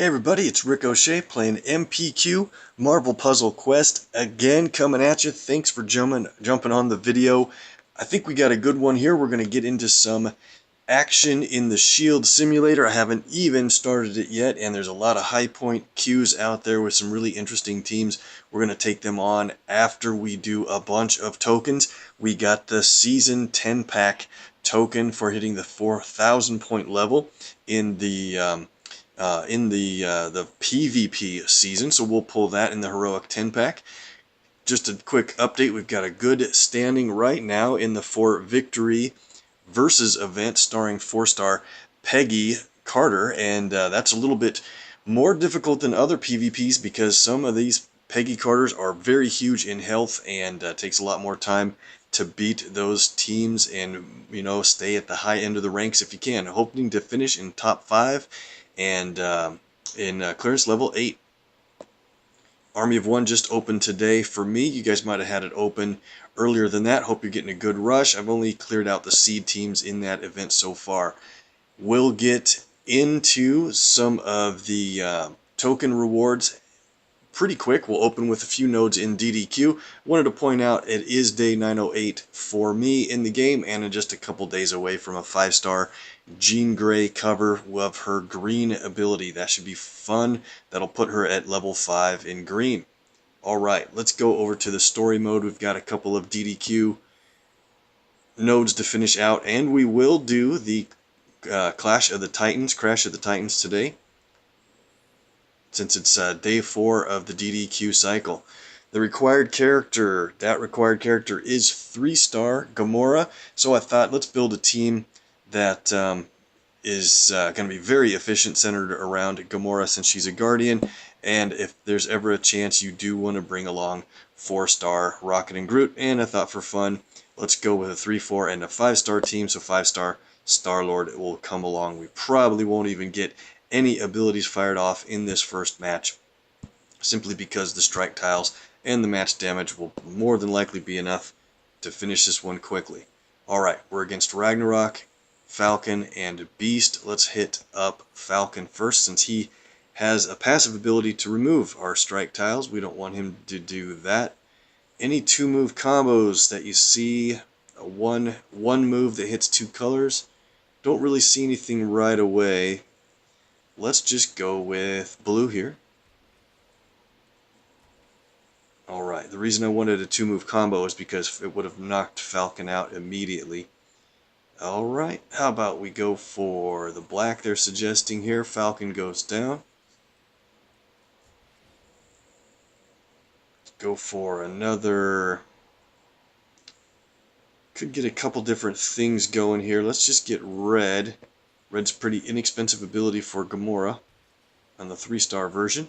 Hey everybody, it's OShay playing MPQ, Marvel Puzzle Quest, again coming at you. Thanks for jumping on the video. I think we got a good one here. We're going to get into some action in the Shield Simulator. I haven't even started it yet, and there's a lot of high point queues out there with some really interesting teams. We're going to take them on after we do a bunch of tokens. We got the Season 10 pack token for hitting the 4,000 point level in the PvP season, so we'll pull that in the Heroic 10 pack. Just a quick update, we've got a good standing right now in the For Victory Versus event starring 4-star Peggy Carter, and that's a little bit more difficult than other PvPs because some of these Peggy Carters are very huge in health and takes a lot more time to beat those teams and, you know, stay at the high end of the ranks if you can. Hoping to finish in top 5 and in clearance level 8. Army of One just opened today for me. You guys might have had it open earlier than that. Hope you're getting a good rush. I've only cleared out the seed teams in that event so far. We'll get into some of the token rewards pretty quick. We'll open with a few nodes in DDQ. Wanted to point out it is day 908 for me in the game and just a couple days away from a 5-star Jean Grey cover of her green ability. That should be fun. That'll put her at level 5 in green. Alright, let's go over to the story mode. We've got a couple of DDQ nodes to finish out, and we will do the Crash of the Titans today, since it's day 4 of the DDQ cycle. The required character, is 3-star Gamora, so I thought let's build a team that is going to be very efficient, centered around Gamora since she's a Guardian, and if there's ever a chance you do want to bring along 4-star Rocket and Groot, and I thought for fun, let's go with a 3-4 and a 5-star team, so 5-star Star-Lord will come along. We probably won't even get any abilities fired off in this first match, simply because the strike tiles and the match damage will more than likely be enough to finish this one quickly. Alright, we're against Ragnarok, Falcon, and Beast. Let's hit up Falcon first, since he has a passive ability to remove our strike tiles. We don't want him to do that. Any 2-move combos that you see, one move that hits 2 colors, don't really see anything right away. Let's just go with blue here. Alright, the reason I wanted a 2-move combo is because it would have knocked Falcon out immediately. Alright, how about we go for the black they're suggesting here. Falcon goes down. Go for another. Could get a couple different things going here. Let's just get red. Red's pretty inexpensive ability for Gamora on the 3-star version.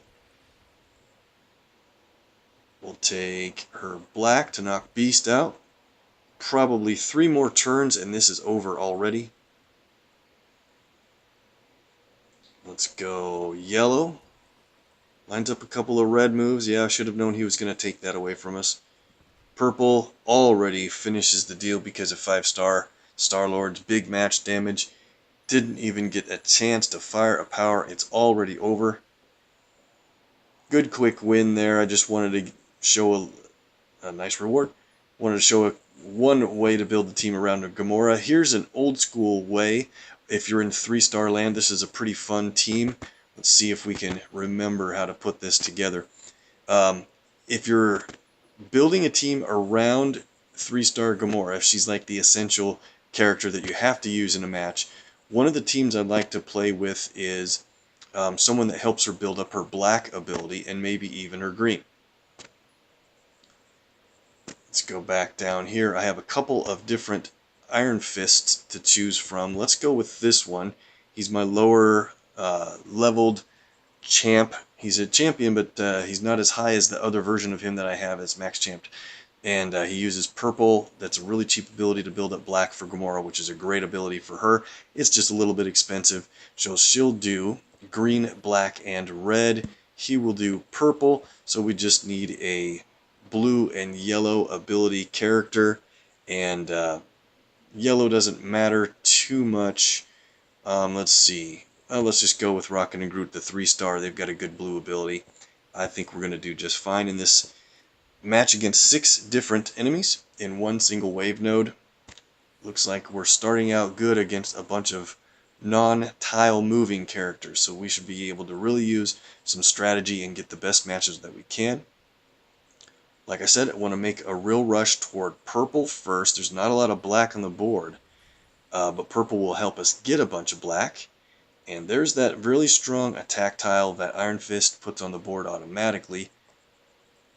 We'll take her black to knock Beast out. Probably 3 more turns and this is over already. Let's go yellow. Lines up a couple of red moves. Yeah, I should have known he was going to take that away from us. Purple already finishes the deal because of 5-star Star-Lord's big match damage. Didn't even get a chance to fire a power. It's already over. Good quick win there. I just wanted to show a nice reward. Wanted to show one way to build the team around Gamora. Here's an old school way. If you're in 3-star land, this is a pretty fun team. Let's see if we can remember how to put this together. If you're building a team around 3-star Gamora, if she's like the essential character that you have to use in a match, one of the teams I'd like to play with is someone that helps her build up her black ability and maybe even her green. Let's go back down here. I have a couple of different Iron Fists to choose from. Let's go with this one. He's my lower leveled champ. He's a champion, but he's not as high as the other version of him that I have as max champed. And he uses purple. That's a really cheap ability to build up black for Gamora, which is a great ability for her. It's just a little bit expensive. So she'll do green, black, and red. He will do purple. So we just need a blue and yellow ability character. And yellow doesn't matter too much. Let's see. let's just go with Rocket and Groot, the 3-star. They've got a good blue ability. I think we're going to do just fine in this match against 6 different enemies in one single wave node. Looks like we're starting out good against a bunch of non-tile moving characters, so we should be able to really use some strategy and get the best matches that we can. Like I said, I want to make a real rush toward purple first. There's not a lot of black on the board, but purple will help us get a bunch of black. And there's that really strong attack tile that Iron Fist puts on the board automatically.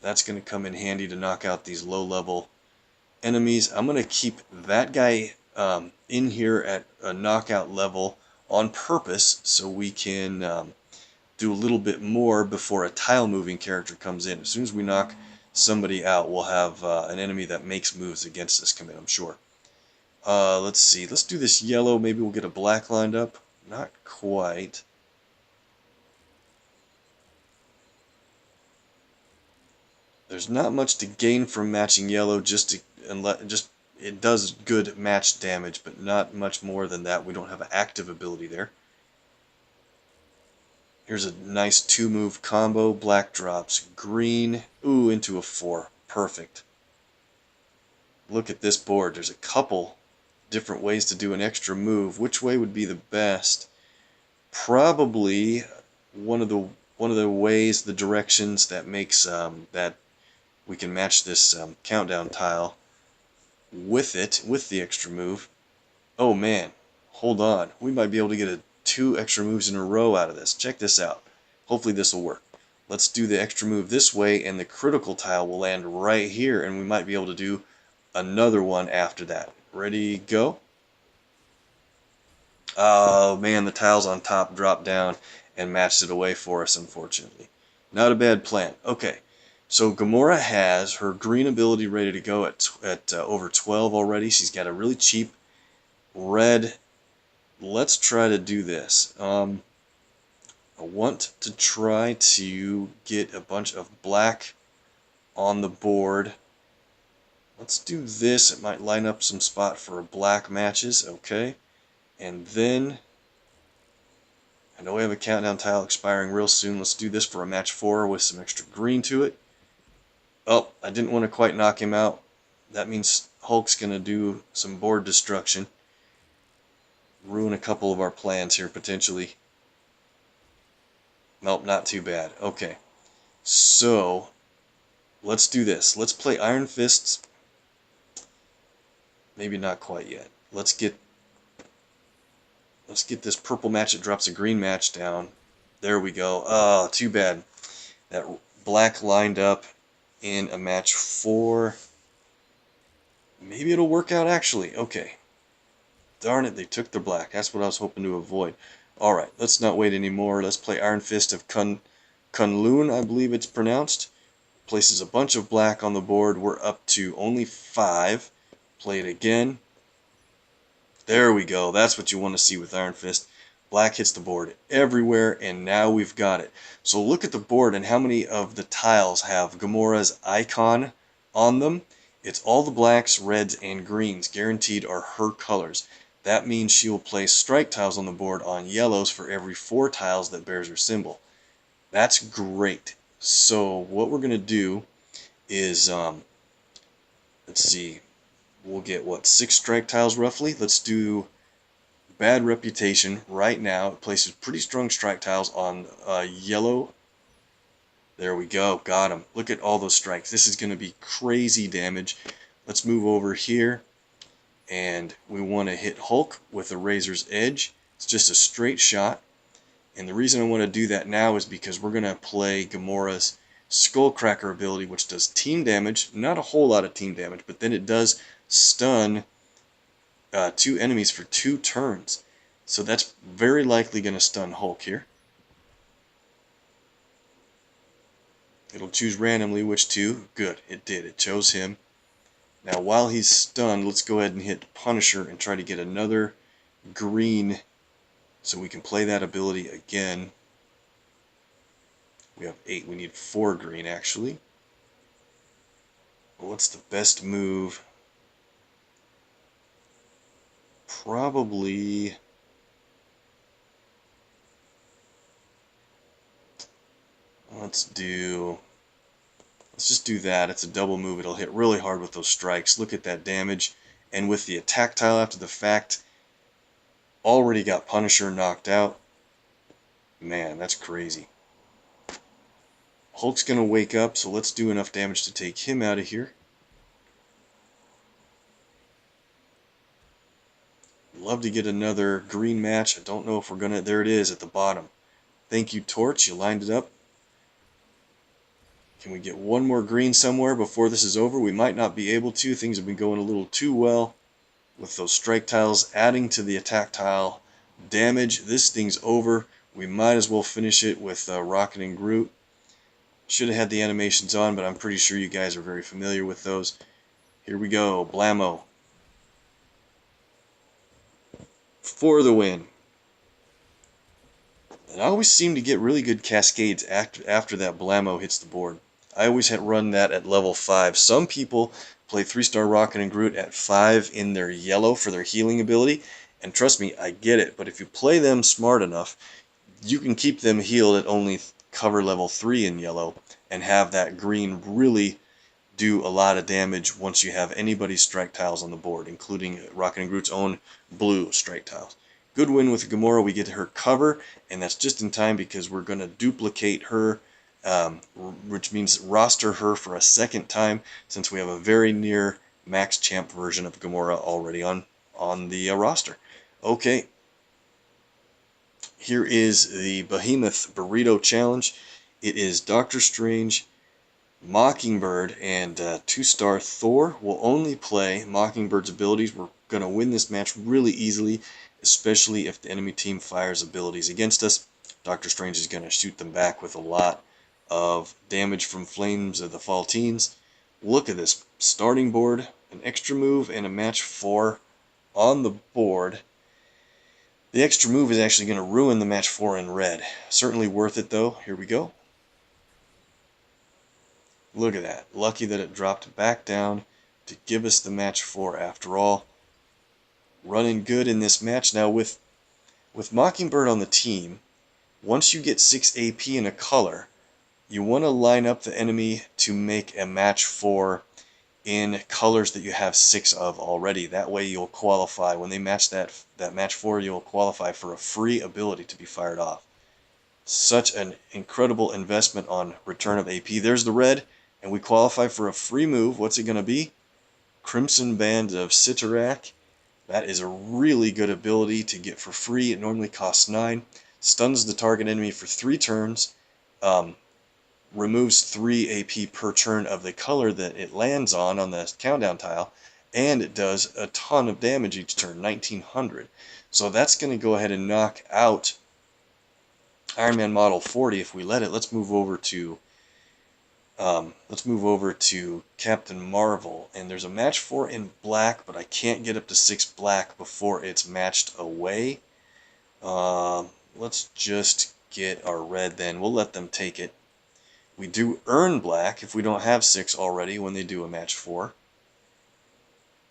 That's going to come in handy to knock out these low-level enemies. I'm going to keep that guy in here at a knockout level on purpose so we can do a little bit more before a tile-moving character comes in. As soon as we knock somebody out, we'll have an enemy that makes moves against us come in, I'm sure. Let's see. Let's do this yellow. Maybe we'll get a black lined up. Not quite. There's not much to gain from matching yellow, just it does good match damage, but not much more than that. We don't have an active ability there. Here's a nice 2-move combo. Black drops green. Ooh, into a 4. Perfect. Look at this board. There's a couple different ways to do an extra move. Which way would be the best? Probably one of the ways, the directions that makes that we can match this countdown tile with the extra move. Oh man, hold on. We might be able to get 2 extra moves in a row out of this. Check this out. Hopefully this will work. Let's do the extra move this way, and the critical tile will land right here, and we might be able to do another one after that. Ready, go. Oh man, the tiles on top dropped down and matched it away for us, unfortunately. Not a bad plan. Okay, so Gamora has her green ability ready to go at over 12 already. She's got a really cheap red. Let's try to do this. I want to try to get a bunch of black on the board. Let's do this. It might line up some spot for black matches. Okay. And then, I know we have a countdown tile expiring real soon. Let's do this for a match 4 with some extra green to it. Oh, I didn't want to quite knock him out. That means Hulk's going to do some board destruction. Ruin a couple of our plans here, potentially. Nope, not too bad. Okay. So, let's do this. Let's play Iron Fists. Maybe not quite yet. Let's get this purple match that drops a green match down. There we go. Oh, too bad. That black lined up in a match 4. Maybe it'll work out actually. Okay. Darn it, they took the black. That's what I was hoping to avoid. Alright, let's not wait anymore. Let's play Iron Fist of Kunlun, I believe it's pronounced. Places a bunch of black on the board. We're up to only 5. Play it again. There we go. That's what you want to see with Iron Fist. Black hits the board everywhere, and now we've got it. So look at the board and how many of the tiles have Gamora's icon on them. It's all the blacks, reds, and greens. Guaranteed are her colors. That means she will place strike tiles on the board on yellows for every 4 tiles that bears her symbol. That's great. So what we're going to do is, let's see, we'll get, what, 6 strike tiles roughly? Let's do Bad Reputation right now. It places pretty strong strike tiles on yellow. There we go. Got him. Look at all those strikes. This is going to be crazy damage. Let's move over here. And we want to hit Hulk with a Razor's Edge. It's just a straight shot. And the reason I want to do that now is because we're going to play Gamora's Skullcracker ability, which does team damage. Not a whole lot of team damage, but then it does stun 2 enemies for 2 turns. So that's very likely going to stun Hulk here. It'll choose randomly which 2. Good, it did. It chose him. Now while he's stunned, let's go ahead and hit Punisher and try to get another green so we can play that ability again. We have 8. We need 4 green actually. What's the best move? Probably Let's just do that. It's a double move. It'll hit really hard with those strikes. Look at that damage. And with the attack tile after the fact, already got Punisher knocked out. Man, that's crazy. Hulk's going to wake up, so let's do enough damage to take him out of here. Love to get another green match. I don't know if we're going to... There it is at the bottom. Thank you, Torch. You lined it up. Can we get one more green somewhere before this is over? We might not be able to. Things have been going a little too well with those strike tiles adding to the attack tile damage. This thing's over. We might as well finish it with Rocket and Groot. Should have had the animations on, but I'm pretty sure you guys are very familiar with those. Here we go. Blammo. For the win. And I always seem to get really good cascades after that Blammo hits the board. I always had run that at level 5. Some people play 3-star Rocket and Groot at 5 in their yellow for their healing ability. And trust me, I get it. But if you play them smart enough, you can keep them healed at only cover level 3 in yellow and have that green really do a lot of damage once you have anybody's strike tiles on the board, including Rocket and Groot's own blue strike tiles. Good win with Gamora. We get her cover, and that's just in time because we're going to duplicate her, which means roster her for a second time since we have a very near max champ version of Gamora already on the roster. Okay. Here is the Behemoth Burrito Challenge. It is Doctor Strange, Mockingbird, and 2-star Thor. Will only play Mockingbird's abilities. We're going to win this match really easily, especially if the enemy team fires abilities against us. Doctor Strange is going to shoot them back with a lot of damage from Flames of the Fall Teens. Look at this starting board, an extra move, and a match 4 on the board. The extra move is actually going to ruin the match 4 in red. Certainly worth it, though. Here we go. Look at that. Lucky that it dropped back down to give us the match 4 after all. Running good in this match. Now, with Mockingbird on the team, once you get 6 AP in a color, you want to line up the enemy to make a match 4 in colors that you have 6 of already. That way you'll qualify. When they match that match 4, you'll qualify for a free ability to be fired off. Such an incredible investment on return of AP. There's the red, and we qualify for a free move. What's it going to be? Crimson Band of Sitarak. That is a really good ability to get for free. It normally costs 9. Stuns the target enemy for 3 turns. Removes 3 AP per turn of the color that it lands on the countdown tile, and it does a ton of damage each turn, 1900. So that's going to go ahead and knock out Iron Man Model 40 if we let it. Let's move over to Captain Marvel, and there's a match 4 in black, but I can't get up to 6 black before it's matched away. Let's just get our red then. We'll let them take it. We do earn black if we don't have 6 already when they do a match 4.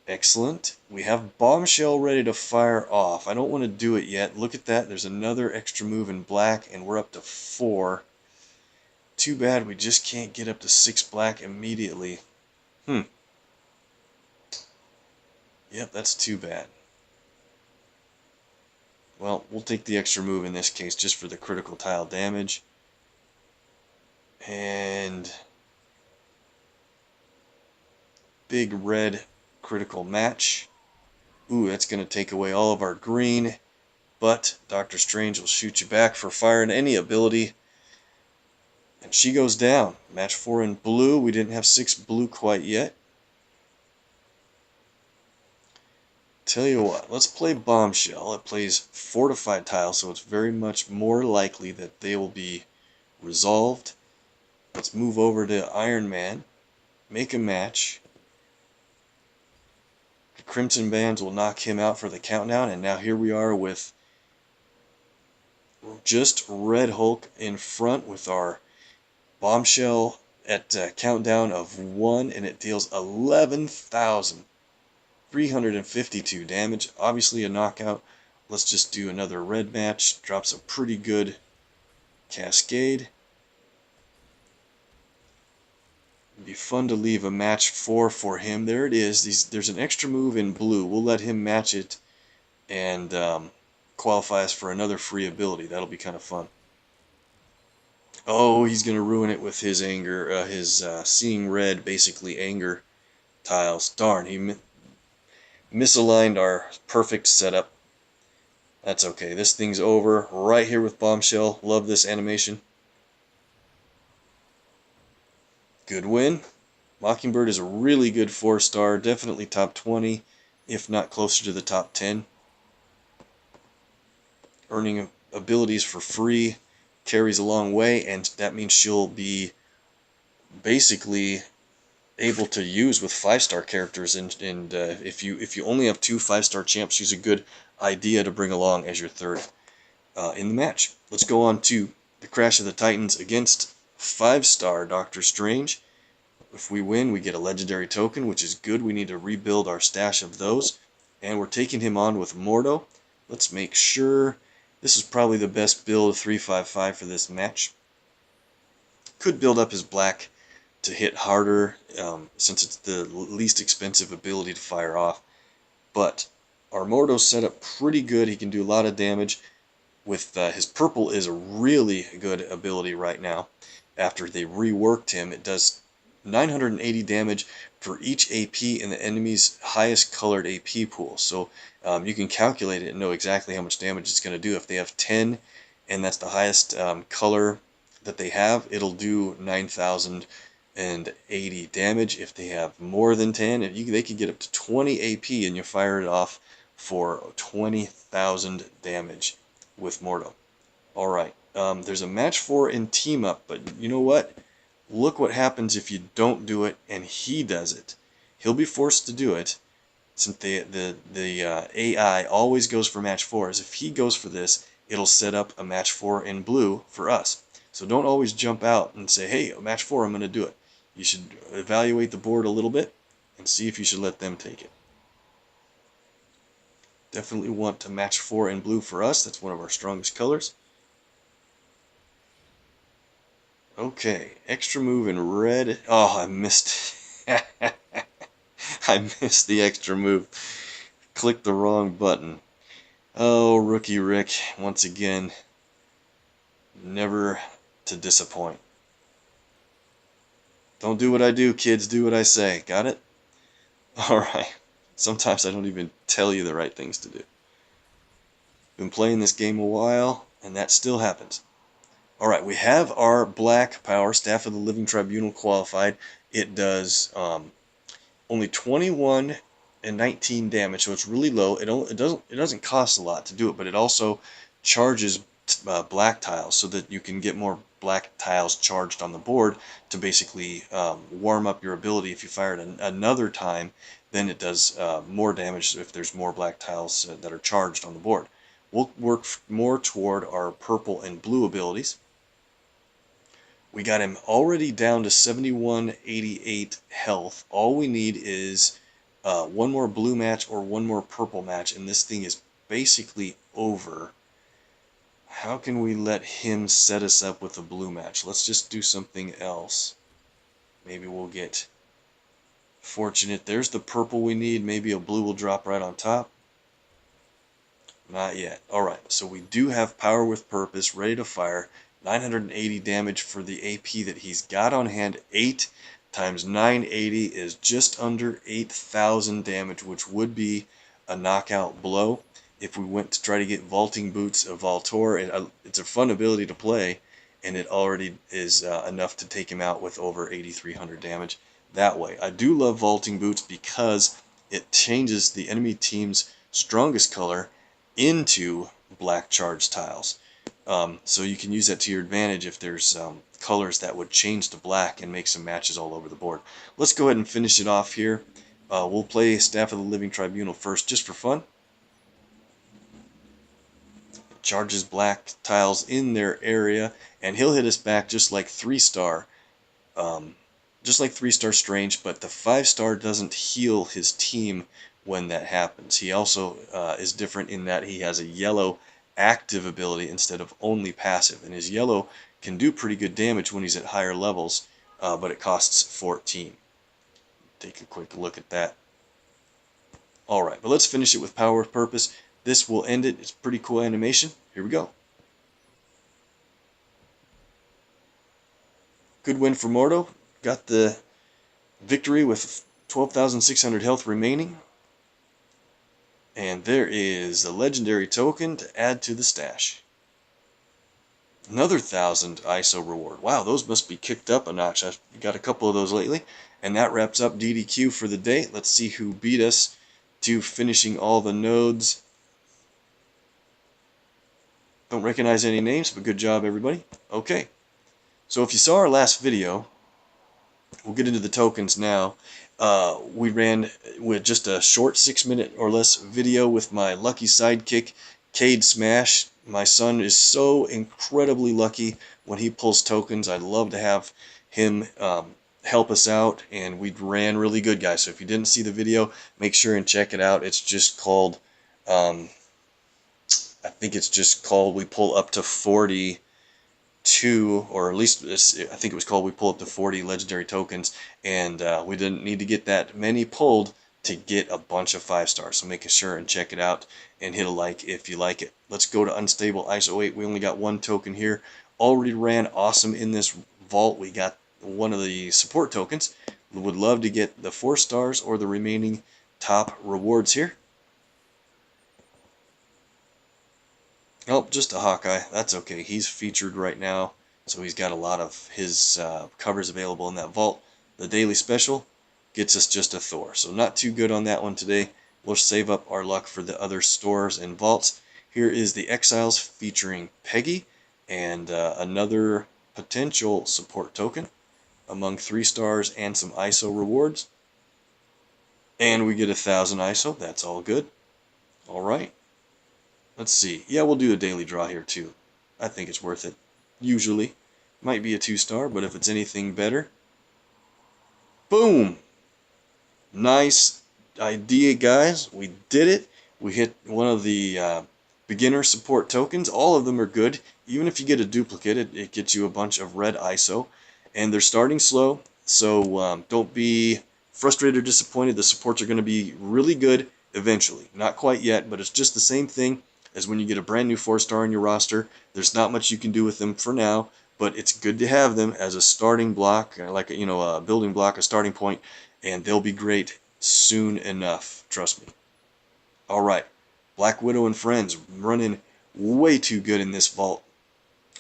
Excellent. We have Bombshell ready to fire off. I don't want to do it yet. Look at that. There's another extra move in black, and we're up to 4. Too bad we just can't get up to 6 black immediately. Yep, that's too bad. Well, we'll take the extra move in this case just for the critical tile damage. And big red critical match. Ooh, that's going to take away all of our green, but Doctor Strange will shoot you back for firing any ability. And she goes down. Match 4 in blue. We didn't have 6 blue quite yet. Tell you what, let's play Bombshell. It plays fortified tiles, so it's very much more likely that they will be resolved. Let's move over to Iron Man, make a match. The Crimson Bands will knock him out for the countdown, and now here we are with just Red Hulk in front with our Bombshell at countdown of 1, and it deals 11,352 damage. Obviously a knockout. Let's just do another red match. Drops a pretty good cascade. It'd be fun to leave a match 4 for him. There it is. There's an extra move in blue. We'll let him match it and qualify us for another free ability. That'll be kind of fun. Oh, he's going to ruin it with his anger, his seeing red, basically anger tiles. Darn, he misaligned our perfect setup. That's okay. This thing's over right here with Bombshell. Love this animation. Good win. Mockingbird is a really good 4-star, definitely top 20, if not closer to the top 10. Earning abilities for free carries a long way, and that means she'll be basically able to use with 5-star characters. And if you only have 2 5-star champs, she's a good idea to bring along as your third in the match. Let's go on to the Crash of the Titans against 5-star Doctor Strange. If we win, we get a legendary token, which is good. We need to rebuild our stash of those. And we're taking him on with Mordo. Let's make sure. This is probably the best build 355 for this match. Could build up his black to hit harder, since it's the least expensive ability to fire off. But our Mordo's set up pretty good. He can do a lot of damage. With his purple is a really good ability right now. After they reworked him, it does 980 damage for each AP in the enemy's highest colored AP pool. So you can calculate it and know exactly how much damage it's going to do. If they have 10 and that's the highest color that they have, it'll do 9,080 damage. If they have more than 10, they could get up to 20 AP and you fire it off for 20,000 damage with Mordo. Alright, there's a match 4 in Team Up, but you know what? Look what happens if you don't do it and he does it. He'll be forced to do it, since the AI always goes for match 4s. If he goes for this, it'll set up a match 4 in blue for us. So don't always jump out and say, hey, match 4, I'm going to do it. You should evaluate the board a little bit and see if you should let them take it. Definitely want to match 4 in blue for us. That's one of our strongest colors. Okay, extra move in red. Oh, I missed. I missed the extra move. Clicked the wrong button. Oh, Rookie Rick, once again, never to disappoint. Don't do what I do, kids. Do what I say. Got it? Alright. Sometimes I don't even tell you the right things to do. Been playing this game a while, and that still happens. Alright, we have our black power, Staff of the Living Tribunal, qualified. It does only 21 and 19 damage, so it's really low. It doesn't cost a lot to do it, but it also charges black tiles so that you can get more black tiles charged on the board to basically warm up your ability. If you fire it another time, then it does more damage if there's more black tiles that are charged on the board. We'll work more toward our purple and blue abilities. We got him already down to 7188 health. All we need is one more blue match or one more purple match, and this thing is basically over. How can we let him set us up with a blue match? Let's just do something else. Maybe we'll get fortunate. There's the purple we need. Maybe a blue will drop right on top. Not yet. Alright, so we do have power with purpose, ready to fire. 980 damage for the AP that he's got on hand. 8 times 980 is just under 8,000 damage, which would be a knockout blow. If we went to try to get Vaulting Boots of Voltor, it's a fun ability to play, and it already is enough to take him out with over 8,300 damage that way. I do love Vaulting Boots because it changes the enemy team's strongest color into black charge tiles. So you can use that to your advantage if there's colors that would change to black and make some matches all over the board. Let's go ahead and finish it off here. We'll play Staff of the Living Tribunal first, just for fun. Charges black tiles in their area, and he'll hit us back just like 3-star. Just like 3-star Strange, but the 5-star doesn't heal his team when that happens. He also is different in that he has a yellow active ability instead of only passive, and his yellow can do pretty good damage when he's at higher levels, but it costs 14. Take a quick look at that. Alright, but let's finish it with power purpose. This will end it. It's a pretty cool animation. Here we go. Good win for Mordo. Got the victory with 12,600 health remaining. And there is a legendary token to add to the stash. Another 1,000 ISO reward. Wow, those must be kicked up a notch. I've got a couple of those lately. And that wraps up DDQ for the day. Let's see who beat us to finishing all the nodes. Don't recognize any names, but good job, everybody. Okay. So if you saw our last video, we'll get into the tokens now. We ran with just a short 6-minute or less video with my lucky sidekick, Cade Smash. My son is so incredibly lucky when he pulls tokens. I'd love to have him help us out, and we ran really good, guys. So if you didn't see the video, make sure and check it out. It's just called, I think it's just called We Pull Up to 42, or at least I think it was called We Pull Up to 40 Legendary Tokens, and we didn't need to get that many pulled to get a bunch of 5 stars. So make sure and check it out and hit a like if you like it. Let's go to Unstable ISO 8. We only got 1 token here. Already ran awesome in this vault. We got one of the support tokens. We would love to get the 4 stars or the remaining top rewards here. Oh, just a Hawkeye. That's okay. He's featured right now, so he's got a lot of his covers available in that vault. The daily special gets us just a Thor, so not too good on that one today. We'll save up our luck for the other stores and vaults. Here is the Exiles featuring Peggy and another potential support token among 3 stars and some ISO rewards. And we get 1,000 ISO. That's all good. All right. Let's see. Yeah, we'll do a daily draw here too. I think it's worth it. Usually. Might be a 2-star, but if it's anything better. Boom! Nice idea, guys. We did it. We hit one of the beginner support tokens. All of them are good. Even if you get a duplicate, it gets you a bunch of red ISO. And they're starting slow, so don't be frustrated or disappointed. The supports are going to be really good eventually. Not quite yet, but it's just the same thing as when you get a brand new 4-star in your roster. There's not much you can do with them for now, but it's good to have them as a starting block, like a building block, a starting point, and they'll be great soon enough. Trust me. All right, Black Widow and friends running way too good in this vault.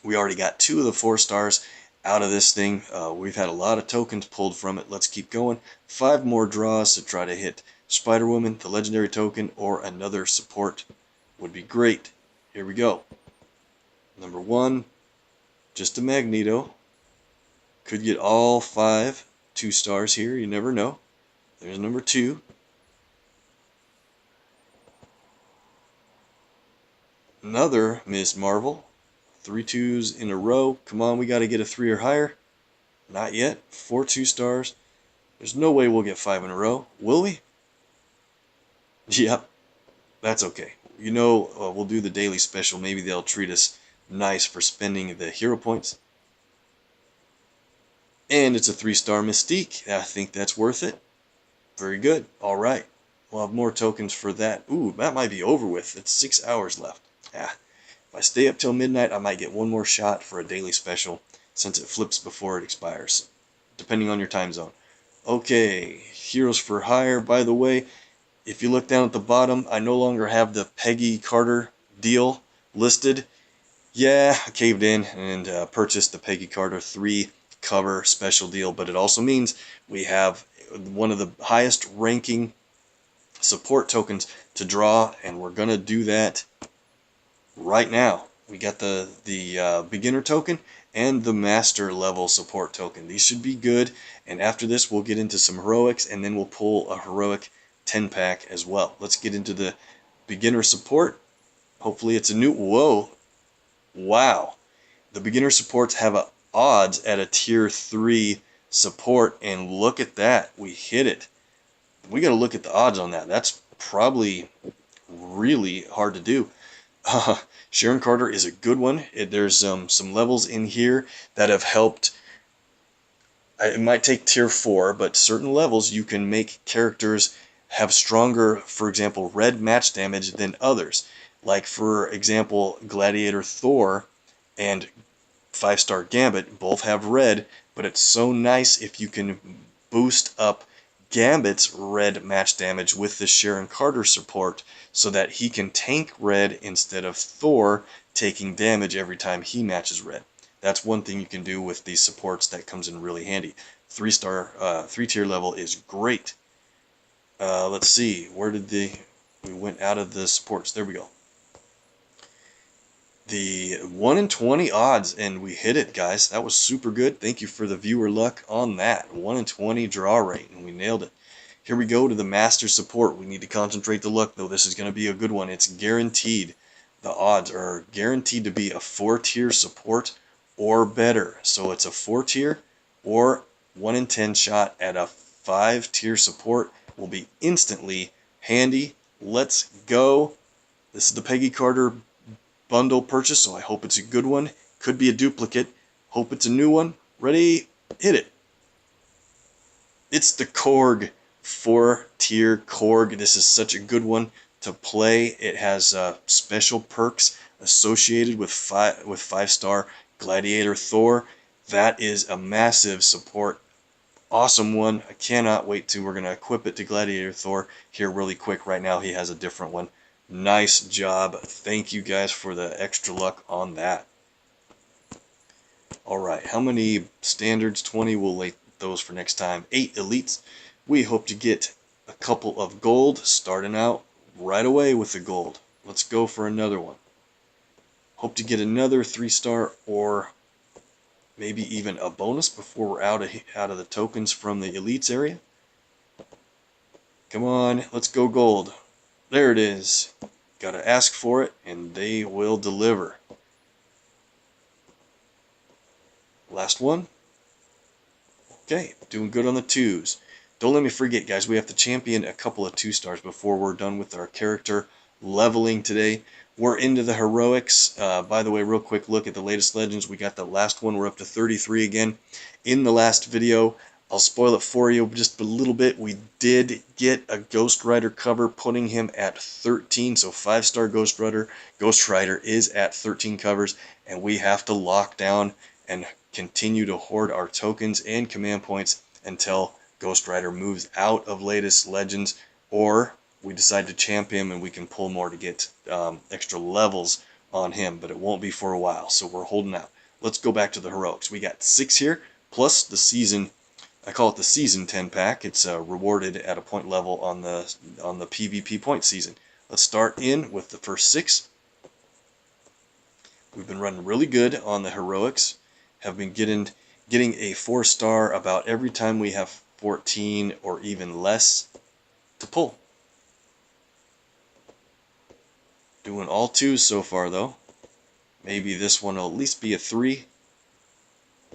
We already got 2 of the 4 stars out of this thing. We've had a lot of tokens pulled from it. Let's keep going. 5 more draws to try to hit Spider-Woman, the legendary token, or another support would be great. Here we go. Number 1, just a Magneto. Could get all 5 2-stars here. You never know. There's number 2. Another Ms. Marvel. 3 2s in a row. Come on, we got to get a 3 or higher. Not yet. 4 2-stars. There's no way we'll get 5 in a row. Will we? Yep. That's okay. We'll do the daily special. Maybe they'll treat us nice for spending the hero points. And it's a 3-star Mystique. I think that's worth it. Very good. All right. We'll have more tokens for that. Ooh, that might be over with. It's 6 hours left. If I stay up till midnight, I might get one more shot for a daily special since it flips before it expires, depending on your time zone. Okay, Heroes for Hire. By the way, if you look down at the bottom, I no longer have the Peggy Carter deal listed. Yeah, I caved in and purchased the Peggy Carter 3 cover special deal, but it also means we have one of the highest ranking support tokens to draw, and we're going to do that right now. We got the beginner token and the master level support token. These should be good, and after this we'll get into some heroics, and then we'll pull a heroic 10-pack as well. Let's get into the beginner support. Hopefully it's a new... Whoa. Wow. The beginner supports have odds at a tier 3 support, and look at that. We hit it. We got to look at the odds on that. That's probably really hard to do. Sharon Carter is a good one. There's some levels in here that have helped. It might take tier 4, but certain levels you can make characters have stronger, for example, red match damage than others. Like, for example, Gladiator Thor and 5-star Gambit both have red, but it's so nice if you can boost up Gambit's red match damage with the Sharon Carter support so that he can tank red instead of Thor taking damage every time he matches red. That's one thing you can do with these supports that comes in really handy. 3-tier level is great. Let's see, we went out of the supports. There we go. The 1 in 20 odds, and we hit it, guys. That was super good. Thank you for the viewer luck on that. 1 in 20 draw rate, and we nailed it. Here we go to the master support. We need to concentrate the luck, though. This is going to be a good one. It's guaranteed. The odds are guaranteed to be a 4-tier support or better. So it's a 4-tier or 1 in 10 shot at a 5-tier support will be instantly handy. Let's go. This is the Peggy Carter bundle purchase, so I hope it's a good one. Could be a duplicate. Hope it's a new one. Ready? Hit it. It's the Korg, 4-tier Korg. This is such a good one to play. It has special perks associated with 5-star Gladiator Thor. That is a massive support. Awesome one. I cannot wait to. We're going to equip it to Gladiator Thor here really quick. Right now he has a different one. Nice job. Thank you guys for the extra luck on that. Alright, how many standards? 20. We'll wait those for next time. 8 elites. We hope to get a couple of gold, starting out right away with the gold. Let's go for another one. Hope to get another 3-star or maybe even a bonus before we're out of the tokens from the elites area. Come on, let's go gold. There it is. Gotta ask for it, and they will deliver. Last one. Okay, doing good on the 2s. Don't let me forget, guys, we have to champion a couple of 2-stars before we're done with our character leveling today. We're into the heroics. By the way, real quick look at the latest legends. We got the last one. We're up to 33 again. In the last video, I'll spoil it for you just a little bit. We did get a Ghost Rider cover, putting him at 13. So 5-star Ghost Rider. Ghost Rider is at 13 covers, and we have to lock down and continue to hoard our tokens and command points until Ghost Rider moves out of latest legends, or we decide to champ him and we can pull more to get extra levels on him, but it won't be for a while, so we're holding out. Let's go back to the heroics. We got 6 here, plus the season. I call it the season 10 pack. It's rewarded at a point level on the PvP point season. Let's start in with the first 6. We've been running really good on the heroics. Have been getting a 4-star about every time we have 14 or even less to pull. Doing all 2s so far, though. Maybe this one will at least be a 3.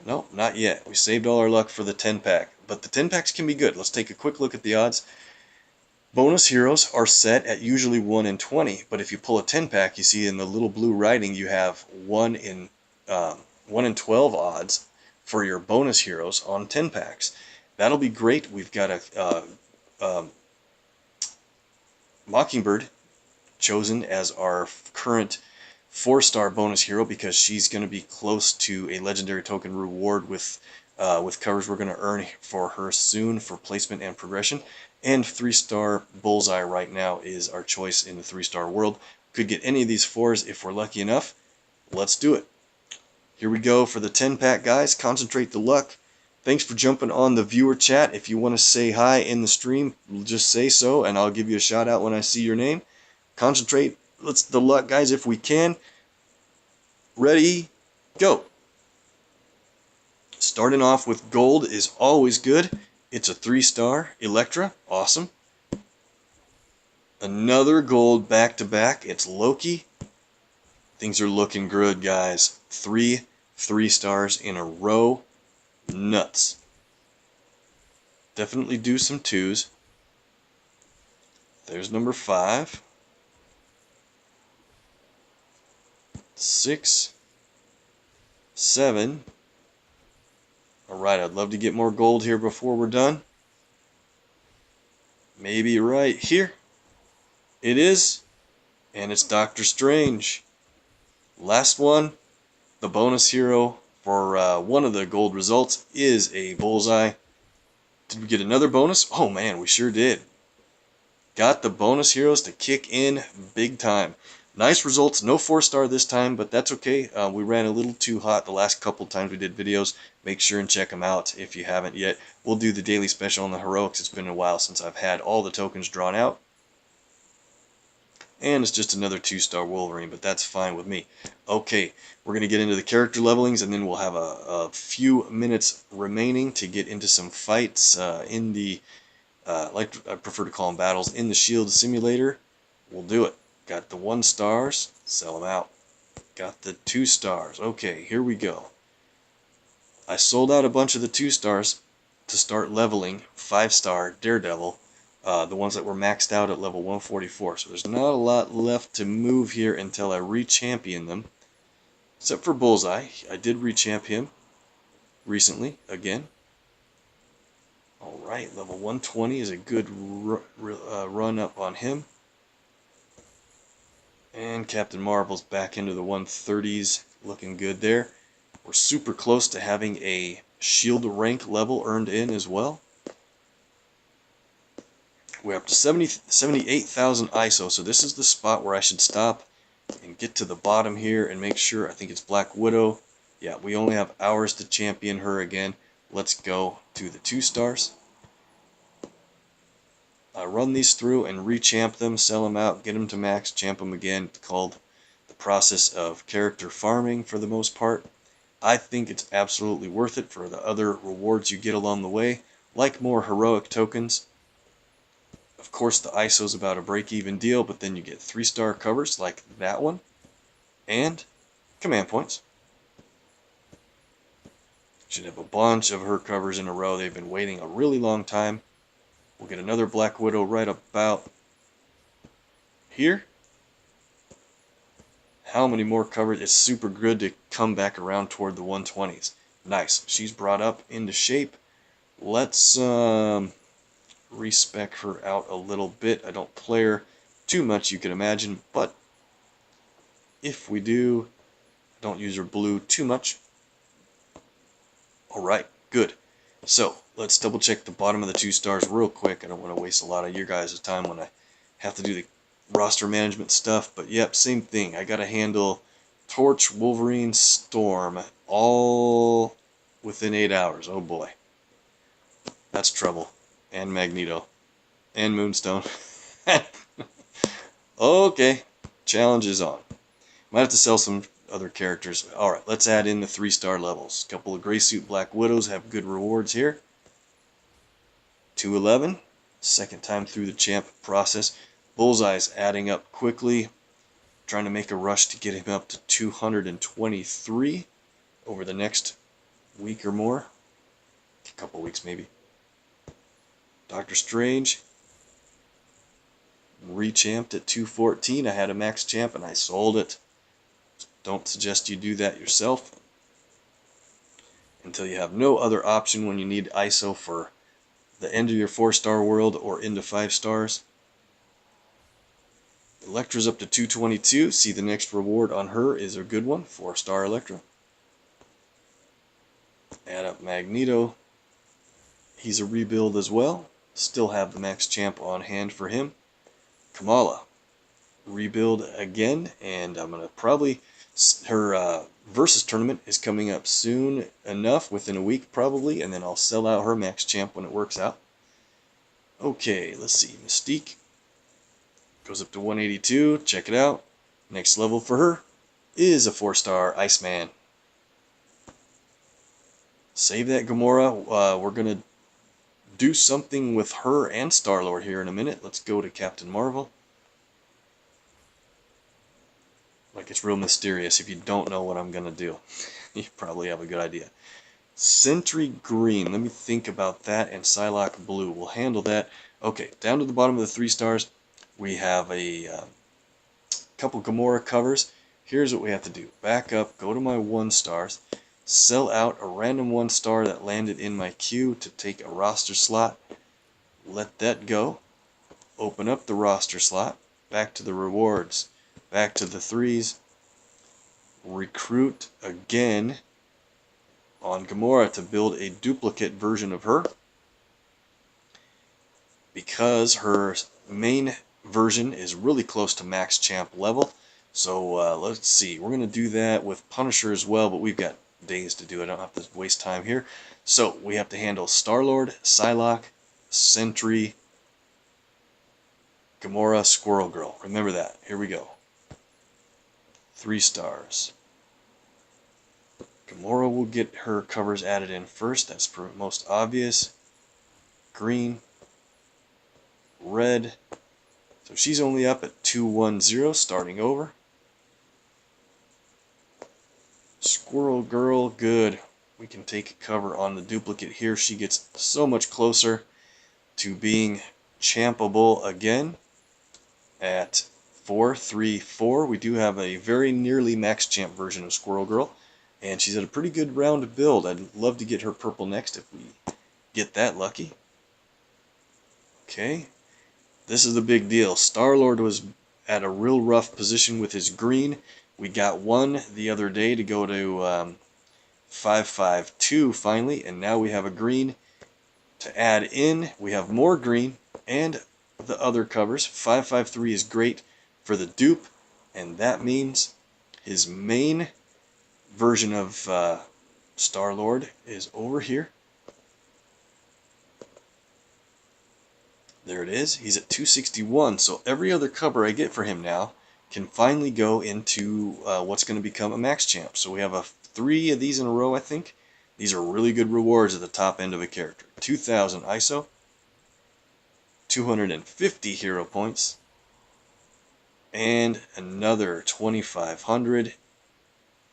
No, not yet. We saved all our luck for the 10 pack. But the 10 packs can be good. Let's take a quick look at the odds. Bonus heroes are set at usually 1 in 20. But if you pull a 10 pack, you see in the little blue writing you have 1 in 12 odds for your bonus heroes on 10 packs. That'll be great. We've got a Mockingbird chosen as our current 4-star bonus hero because she's going to be close to a legendary token reward with covers we're going to earn for her soon for placement and progression. And 3-star Bullseye right now is our choice in the 3-star world. Could get any of these 4s if we're lucky enough. Let's do it. Here we go for the 10 pack, guys. Concentrate the luck. Thanks for jumping on the viewer chat. If you want to say hi in the stream, just say so, and I'll give you a shout out when I see your name. Concentrate. Let's the luck, guys, if we can. Ready, go. Starting off with gold is always good. It's a 3-star Electra. Awesome. Another gold back-to-back. It's Loki. Things are looking good, guys. 3 3-stars in a row. Nuts. Definitely do some 2s. There's number 5. 6, 7. A Alright, I'd love to get more gold here before we're done. Maybe right here. It is. And it's Doctor Strange. Last one. The bonus hero for one of the gold results is a bullseye. Did we get another bonus? Oh man, we sure did. Got the bonus heroes to kick in big time. Nice results, no 4-star this time, but that's okay. We ran a little too hot the last couple times we did videos. Make sure and check them out if you haven't yet. We'll do the daily special on the heroics. It's been a while since I've had all the tokens drawn out. And it's just another 2-star Wolverine, but that's fine with me. Okay, we're going to get into the character levelings, and then we'll have a few minutes remaining to get into some fights in the, like I prefer to call them battles, in the Shield Simulator. We'll do it. Got the 1 stars, sell them out. Got the 2 stars. Okay, here we go. I sold out a bunch of the 2 stars to start leveling 5-star Daredevil. The ones that were maxed out at level 144. So there's not a lot left to move here until I re-champion them. Except for Bullseye. I did re-champ him recently, again. Alright, level 120 is a good run up on him. And Captain Marvel's back into the 130s, looking good there. We're super close to having a shield rank level earned in as well. We're up to 78,000 ISO, so this is the spot where I should stop and get to the bottom here and make sure. I think it's Black Widow. Yeah, we only have hours to champion her again. Let's go to the 2 stars. I run these through and re-champ them, sell them out, get them to max, champ them again. It's called the process of character farming for the most part. I think it's absolutely worth it for the other rewards you get along the way, like more heroic tokens. Of course, the ISO is about a break-even deal, but then you get 3-star covers like that one, and command points. Should have a bunch of her covers in a row. They've been waiting a really long time. We'll get another Black Widow right about here. How many more covers? It's super good to come back around toward the 120s. Nice. She's brought up into shape. Let's respec her out a little bit. I don't play her too much, you can imagine, but if we do, don't use her blue too much. Alright, good. So, let's double check the bottom of the 2 stars real quick. I don't want to waste a lot of your guys' time when I have to do the roster management stuff, but yep, same thing. I gotta handle Torch, Wolverine, Storm, all within 8 hours. Oh boy. That's trouble. And Magneto. And Moonstone. Okay. Challenge is on. Might have to sell some other characters. Alright, let's add in the 3-star levels. A couple of Gray Suit Black Widows have good rewards here. 211. Second time through the champ process. Bullseye's adding up quickly. Trying to make a rush to get him up to 223 over the next week or more. A couple weeks maybe. Doctor Strange, rechamped at 214. I had a max champ and I sold it. Don't suggest you do that yourself until you have no other option when you need ISO for the end of your 4-star world or into 5 stars. Elektra's up to 222. See, the next reward on her is a good one. 4-star Elektra. Add up Magneto. He's a rebuild as well. Still have the max champ on hand for him. Kamala. Rebuild again. And I'm going to probably... Her Versus tournament is coming up soon enough. Within a week probably. And then I'll sell out her max champ when it works out. Okay, let's see. Mystique. Goes up to 182. Check it out. Next level for her is a 4-star Iceman. Save that Gamora. We're going to do something with her and Star-Lord here in a minute. Let's go to Captain Marvel. Like it's real mysterious. If you don't know what I'm going to do, you probably have a good idea. Sentry Green. Let me think about that. And Psylocke Blue. We'll handle that. Okay, down to the bottom of the 3 stars. We have a couple Gamora covers. Here's what we have to do. Back up. Go to my 1 stars. sell out a random 1-star that landed in my queue to take a roster slot. Let that go. Open up the roster slot. Back to the rewards. Back to the 3s. Recruit again on Gamora to build a duplicate version of her, because her main version is really close to max champ level. So let's see, we're going to do that with Punisher as well, but we've got days to do it. I don't have to waste time here. So we have to handle Star-Lord, Psylocke, Sentry, Gamora, Squirrel Girl. Remember that. Here we go. 3 stars. Gamora will get her covers added in first. That's most obvious. Green. Red. So she's only up at 210, starting over. Squirrel Girl, good. We can take cover on the duplicate here. She gets so much closer to being champable again at 434. We do have a very nearly max champ version of Squirrel Girl, and she's at a pretty good round build. I'd love to get her purple next if we get that lucky. Okay, this is the big deal. Star-Lord was at a real rough position with his green. We got one the other day to go to 552 finally, and now we have a green to add in. We have more green and the other covers. 553 is great for the dupe, and that means his main version of Star-Lord is over here. There it is. He's at 261, so every other cover I get for him now can finally go into what's going to become a max champ. So we have 3 of these in a row, I think. These are really good rewards at the top end of a character. 2,000 ISO, 250 hero points, and another 2,500.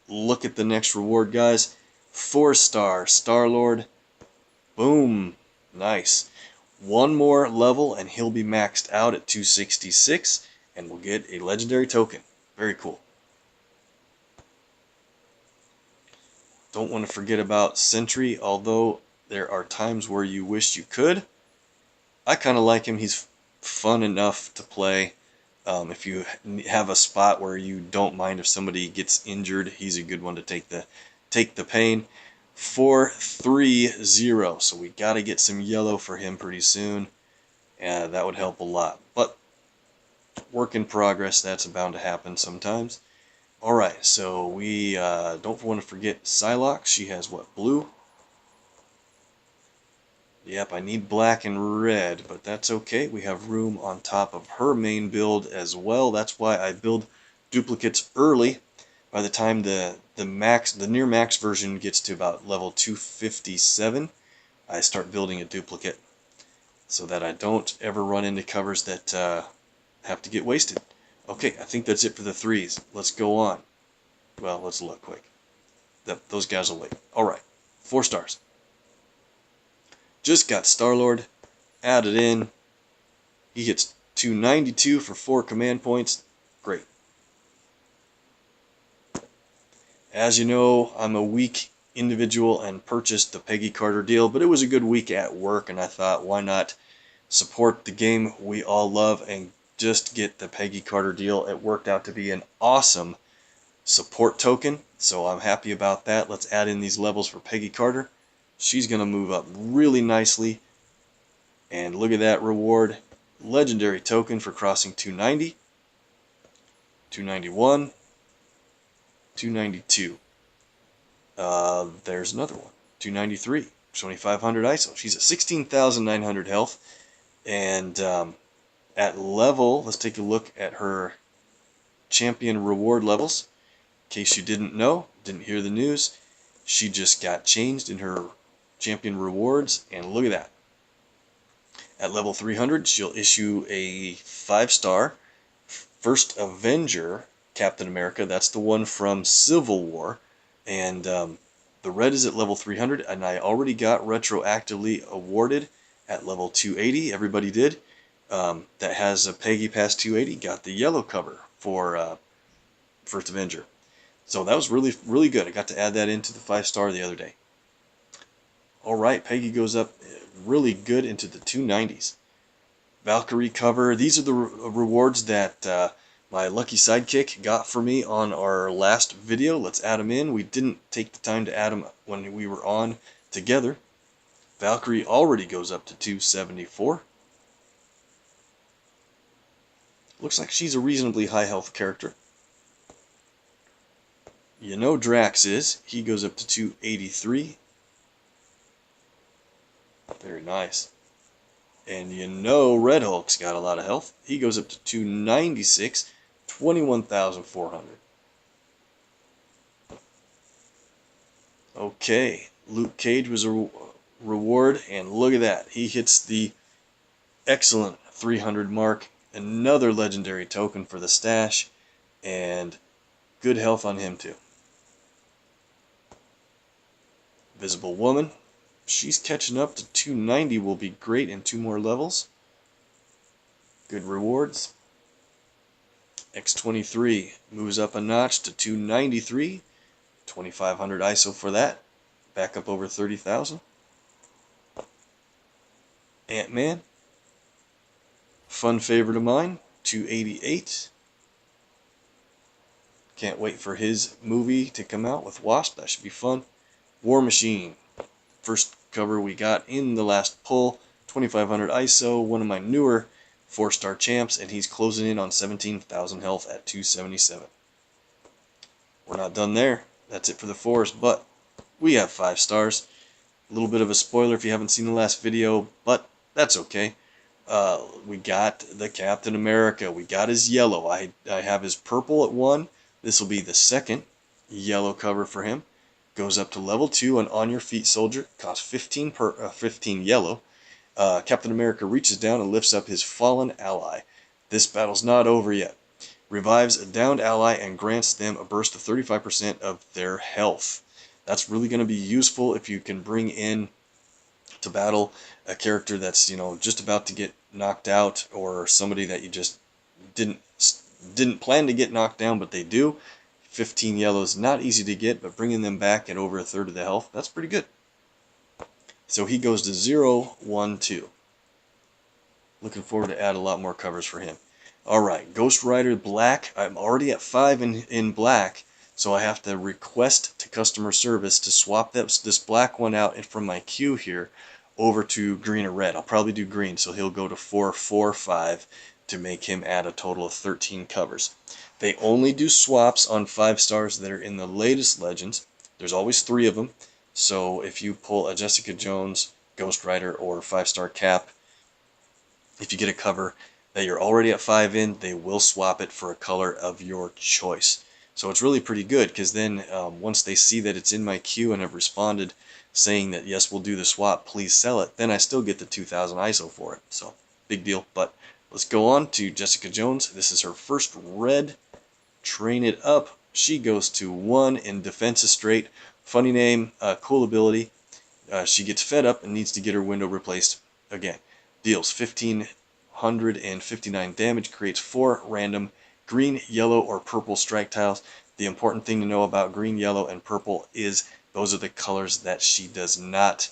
Look at the next reward, guys. 4-star Star-Lord. Boom. Nice. One more level and he'll be maxed out at 266, and we'll get a legendary token. Very cool. Don't want to forget about Sentry, although there are times where you wish you could. I kind of like him. He's fun enough to play. If you have a spot where you don't mind if somebody gets injured, he's a good one to take the pain. 430, so we got to get some yellow for him pretty soon, and that would help a lot. But work in progress, that's bound to happen sometimes. Alright, so we don't want to forget Psylocke. She has what, blue? Yep, I need black and red, but that's okay. We have room on top of her main build as well. That's why I build duplicates early. By the time the near max version gets to about level 257, I start building a duplicate so that I don't ever run into covers that have to get wasted. Okay, I think that's it for the 3s. Let's go on. Well, let's look quick. Those guys will wait. Alright, 4 stars. Just got Star-Lord added in. He gets 292 for 4 command points. Great. As you know, I'm a weak individual and purchased the Peggy Carter deal, but it was a good week at work, and I thought, why not support the game we all love and just get the Peggy Carter deal. It worked out to be an awesome support token, so I'm happy about that. Let's add in these levels for Peggy Carter. She's going to move up really nicely, and look at that reward. Legendary token for crossing 290, 291, 292. There's another one. 293. 2,500 ISO. She's at 16,900 health. And at level, let's take a look at her champion reward levels. In case you didn't know, didn't hear the news, she just got changed in her champion rewards. And look at that. At level 300, she'll issue a 5-star First Avenger Captain America. That's the one from Civil War, and the red is at level 300, and I already got retroactively awarded at level 280. Everybody did. That has a Peggy past 280 got the yellow cover for First Avenger. So that was really, really good. I got to add that into the 5-star the other day. Alright, Peggy goes up really good into the 290s. Valkyrie cover. These are the rewards that my lucky sidekick got for me on our last video. Let's add them in. We didn't take the time to add them when we were on together. Valkyrie already goes up to 274. Looks like she's a reasonably high health character. You know Drax is. He goes up to 283. Very nice. And you know Red Hulk's got a lot of health. He goes up to 296, 21,400. Okay, Luke Cage was a reward, and look at that. He hits the excellent 300 mark. Another legendary token for the stash, and good health on him too. Visible Woman. She's catching up to 290, will be great in 2 more levels. Good rewards. X23 moves up a notch to 293. 2,500 ISO for that. Back up over 30,000. Ant-Man. Fun favorite of mine. 288. Can't wait for his movie to come out with Wasp. That should be fun. War Machine. First cover we got in the last pull, 2500 ISO, one of my newer 4-star champs, and he's closing in on 17,000 health at 277. We're not done there. That's it for the 4s, but we have 5 stars. A little bit of a spoiler if you haven't seen the last video, but that's okay. We got the Captain America. We got his yellow. I have his purple at 1. This will be the second yellow cover for him. Goes up to level 2 on Your Feet Soldier. Costs 15 yellow. Captain America reaches down and lifts up his fallen ally. This battle's not over yet. Revives a downed ally and grants them a burst of 35% of their health. That's really going to be useful if you can bring in to battle a character that's, you know, just about to get knocked out, or somebody that you just didn't plan to get knocked down, but they do. 15 yellows, not easy to get, but bringing them back at over a third of the health, that's pretty good. So he goes to 0, 1, 2. Looking forward to add a lot more covers for him. Alright, Ghost Rider Black. I'm already at 5 in black, so I have to request to customer service to swap this black one out from my queue here over to green or red. I'll probably do green, so he'll go to 4, 4, 5 to make him add a total of 13 covers. They only do swaps on 5 stars that are in the latest Legends. There's always 3 of them. So if you pull a Jessica Jones, Ghost Rider, or 5-star Cap, if you get a cover that you're already at 5 in, they will swap it for a color of your choice. So it's really pretty good, because then once they see that it's in my queue and have responded saying that yes, we'll do the swap, please sell it, then I still get the 2,000 ISO for it. So big deal. But let's go on to Jessica Jones. This is her first red. Train it up. She goes to 1 in Defenses Straight. Funny name, cool ability. She gets fed up and needs to get her window replaced again. Deals 1,559 damage, creates 4 random green, yellow, or purple strike tiles. The important thing to know about green, yellow, and purple is those are the colors that she does not,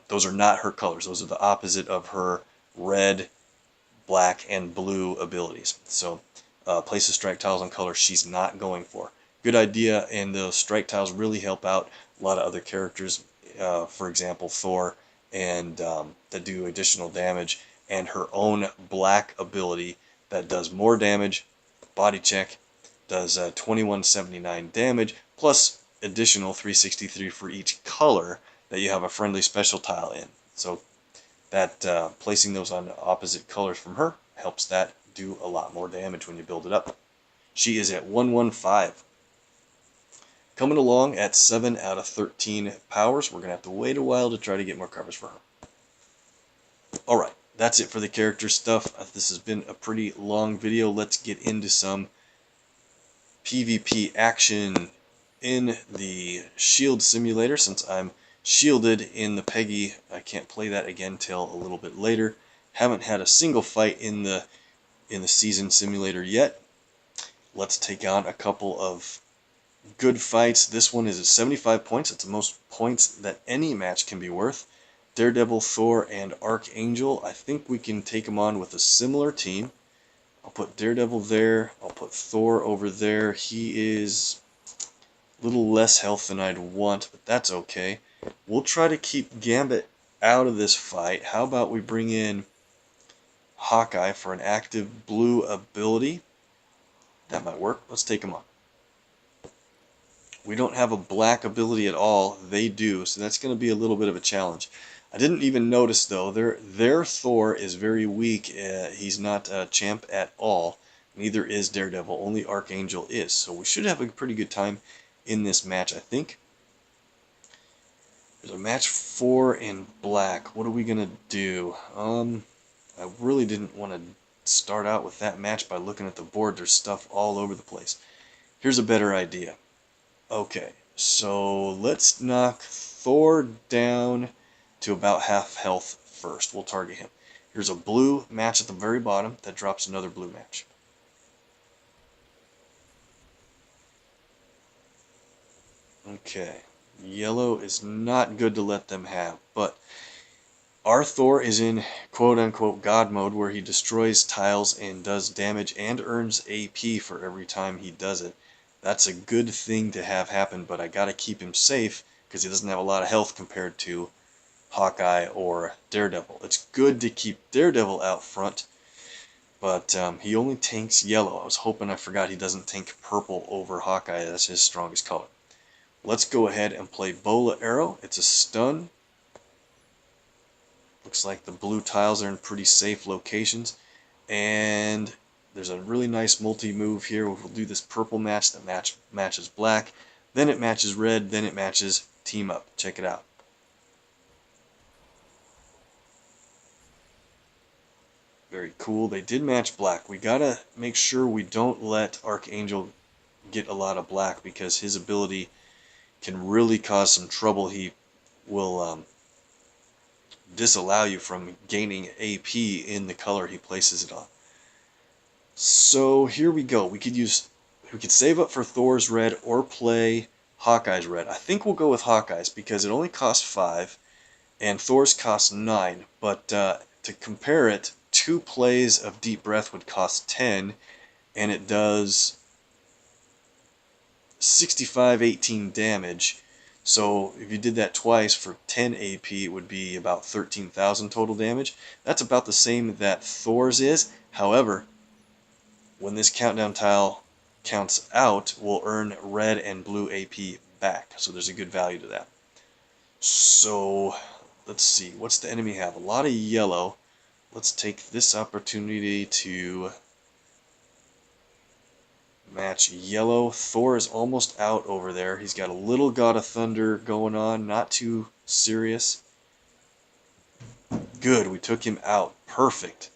those are not her colors. Those are the opposite of her red, black, and blue abilities. So places strike tiles on colors she's not going for. Good idea, and the strike tiles really help out a lot of other characters, for example Thor, and that do additional damage, and her own black ability that does more damage. Body check does 2179 damage plus additional 363 for each color that you have a friendly special tile in. So that placing those on opposite colors from her helps that do a lot more damage when you build it up. She is at 115. Coming along at 7 out of 13 powers. We're going to have to wait a while to try to get more covers for her. Alright, that's it for the character stuff. This has been a pretty long video. Let's get into some PvP action in the Shield Simulator. Since I'm shielded in the Peggy, I can't play that again till a little bit later. Haven't had a single fight in the Season Simulator yet. Let's take on a couple of good fights. This one is at 75 points. It's the most points that any match can be worth. Daredevil, Thor, and Archangel. I think we can take them on with a similar team. I'll put Daredevil there. I'll put Thor over there. He is a little less health than I'd want, but that's okay. We'll try to keep Gambit out of this fight. How about we bring in Hawkeye for an active blue ability? That might work. Let's take him on. We don't have a black ability at all. They do, so that's going to be a little bit of a challenge. I didn't even notice, though, their Thor is very weak. He's not a champ at all. Neither is Daredevil. Only Archangel is. So we should have a pretty good time in this match, I think. There's a match 4 in black. What are we going to do? I really didn't want to start out with that match by looking at the board. There's stuff all over the place. Here's a better idea. Okay, so let's knock Thor down to about half health first. We'll target him. Here's a blue match at the very bottom that drops another blue match. Okay, yellow is not good to let them have, but our Thor is in quote-unquote God mode, where he destroys tiles and does damage and earns AP for every time he does it. That's a good thing to have happen, but I gotta keep him safe because he doesn't have a lot of health compared to Hawkeye or Daredevil. It's good to keep Daredevil out front, but he only tanks yellow. I was hoping I forgot he doesn't tank purple over Hawkeye. That's his strongest color. Let's go ahead and play Bola Arrow. It's a stun. Looks like the blue tiles are in pretty safe locations, and there's a really nice multi-move here. We'll do this purple match that matches black, then it matches red, then it matches team up. Check it out. Very cool. They did match black. We gotta make sure we don't let Archangel get a lot of black, because his ability can really cause some trouble. He will disallow you from gaining AP in the color he places it on. So here we go. We could save up for Thor's red or play Hawkeye's red. I think we'll go with Hawkeye's because it only costs 5 and Thor's costs 9. But to compare it, 2 plays of Deep Breath would cost 10, and it does 65-18 damage. So if you did that twice for 10 AP, it would be about 13,000 total damage. That's about the same that Thor's is. However, when this countdown tile counts out, we'll earn red and blue AP back. So there's a good value to that. So let's see. What's the enemy have? A lot of yellow. Let's take this opportunity to match yellow. Thor is almost out over there. He's got a little God of Thunder going on. Not too serious. Good. We took him out. Perfect.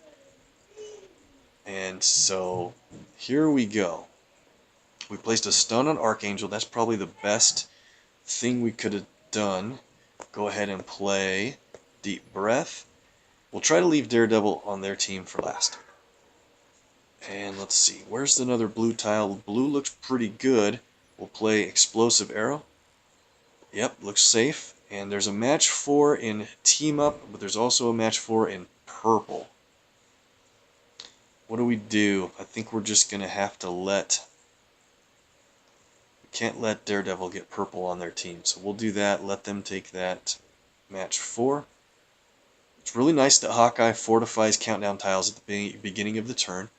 And so here we go. We placed a stun on Archangel. That's probably the best thing we could have done. Go ahead and play Deep Breath. We'll try to leave Daredevil on their team for last. And let's see. Where's another blue tile? Blue looks pretty good. We'll play Explosive Arrow. Yep, looks safe. And there's a match 4 in Team Up, but there's also a match 4 in Purple. What do? I think we're just going to have to let... We can't let Daredevil get purple on their team. So we'll do that. Let them take that match 4. It's really nice that Hawkeye fortifies countdown tiles at the beginning of the turn.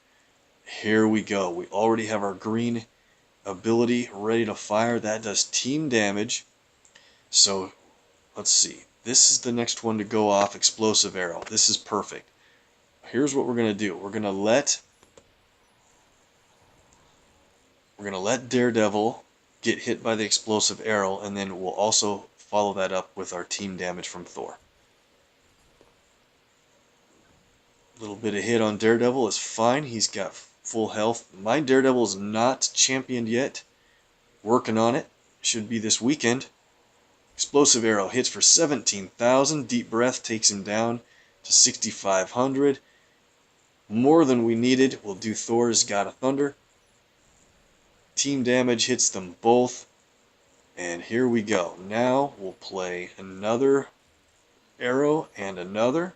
Here we go. We already have our green ability ready to fire. That does team damage. So let's see. This is the next one to go off. Explosive Arrow. This is perfect. Here's what we're going to do. We're going to let Daredevil get hit by the Explosive Arrow, and then we'll also follow that up with our team damage from Thor. A little bit of hit on Daredevil is fine. He's got full health. My Daredevil is not championed yet. Working on it. Should be this weekend. Explosive Arrow hits for 17,000. Deep Breath takes him down to 6,500. More than we needed. We'll do Thor's God of Thunder. Team damage hits them both. And here we go. Now we'll play another arrow and another.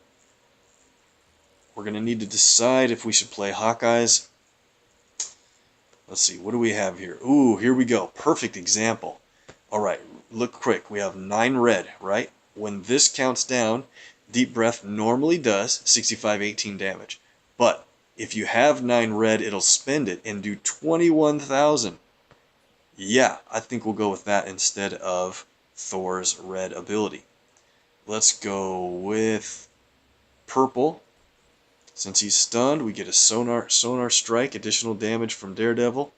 We're going to need to decide if we should play Hawkeyes. Let's see, what do we have here? Ooh, here we go. Perfect example. Alright, look quick. We have 9 red, right? When this counts down, Deep Breath normally does 65-18 damage. But if you have 9 red, it'll spend it and do 21,000. Yeah, I think we'll go with that instead of Thor's red ability. Let's go with purple. Since he's stunned, we get a sonar strike, additional damage from Daredevil.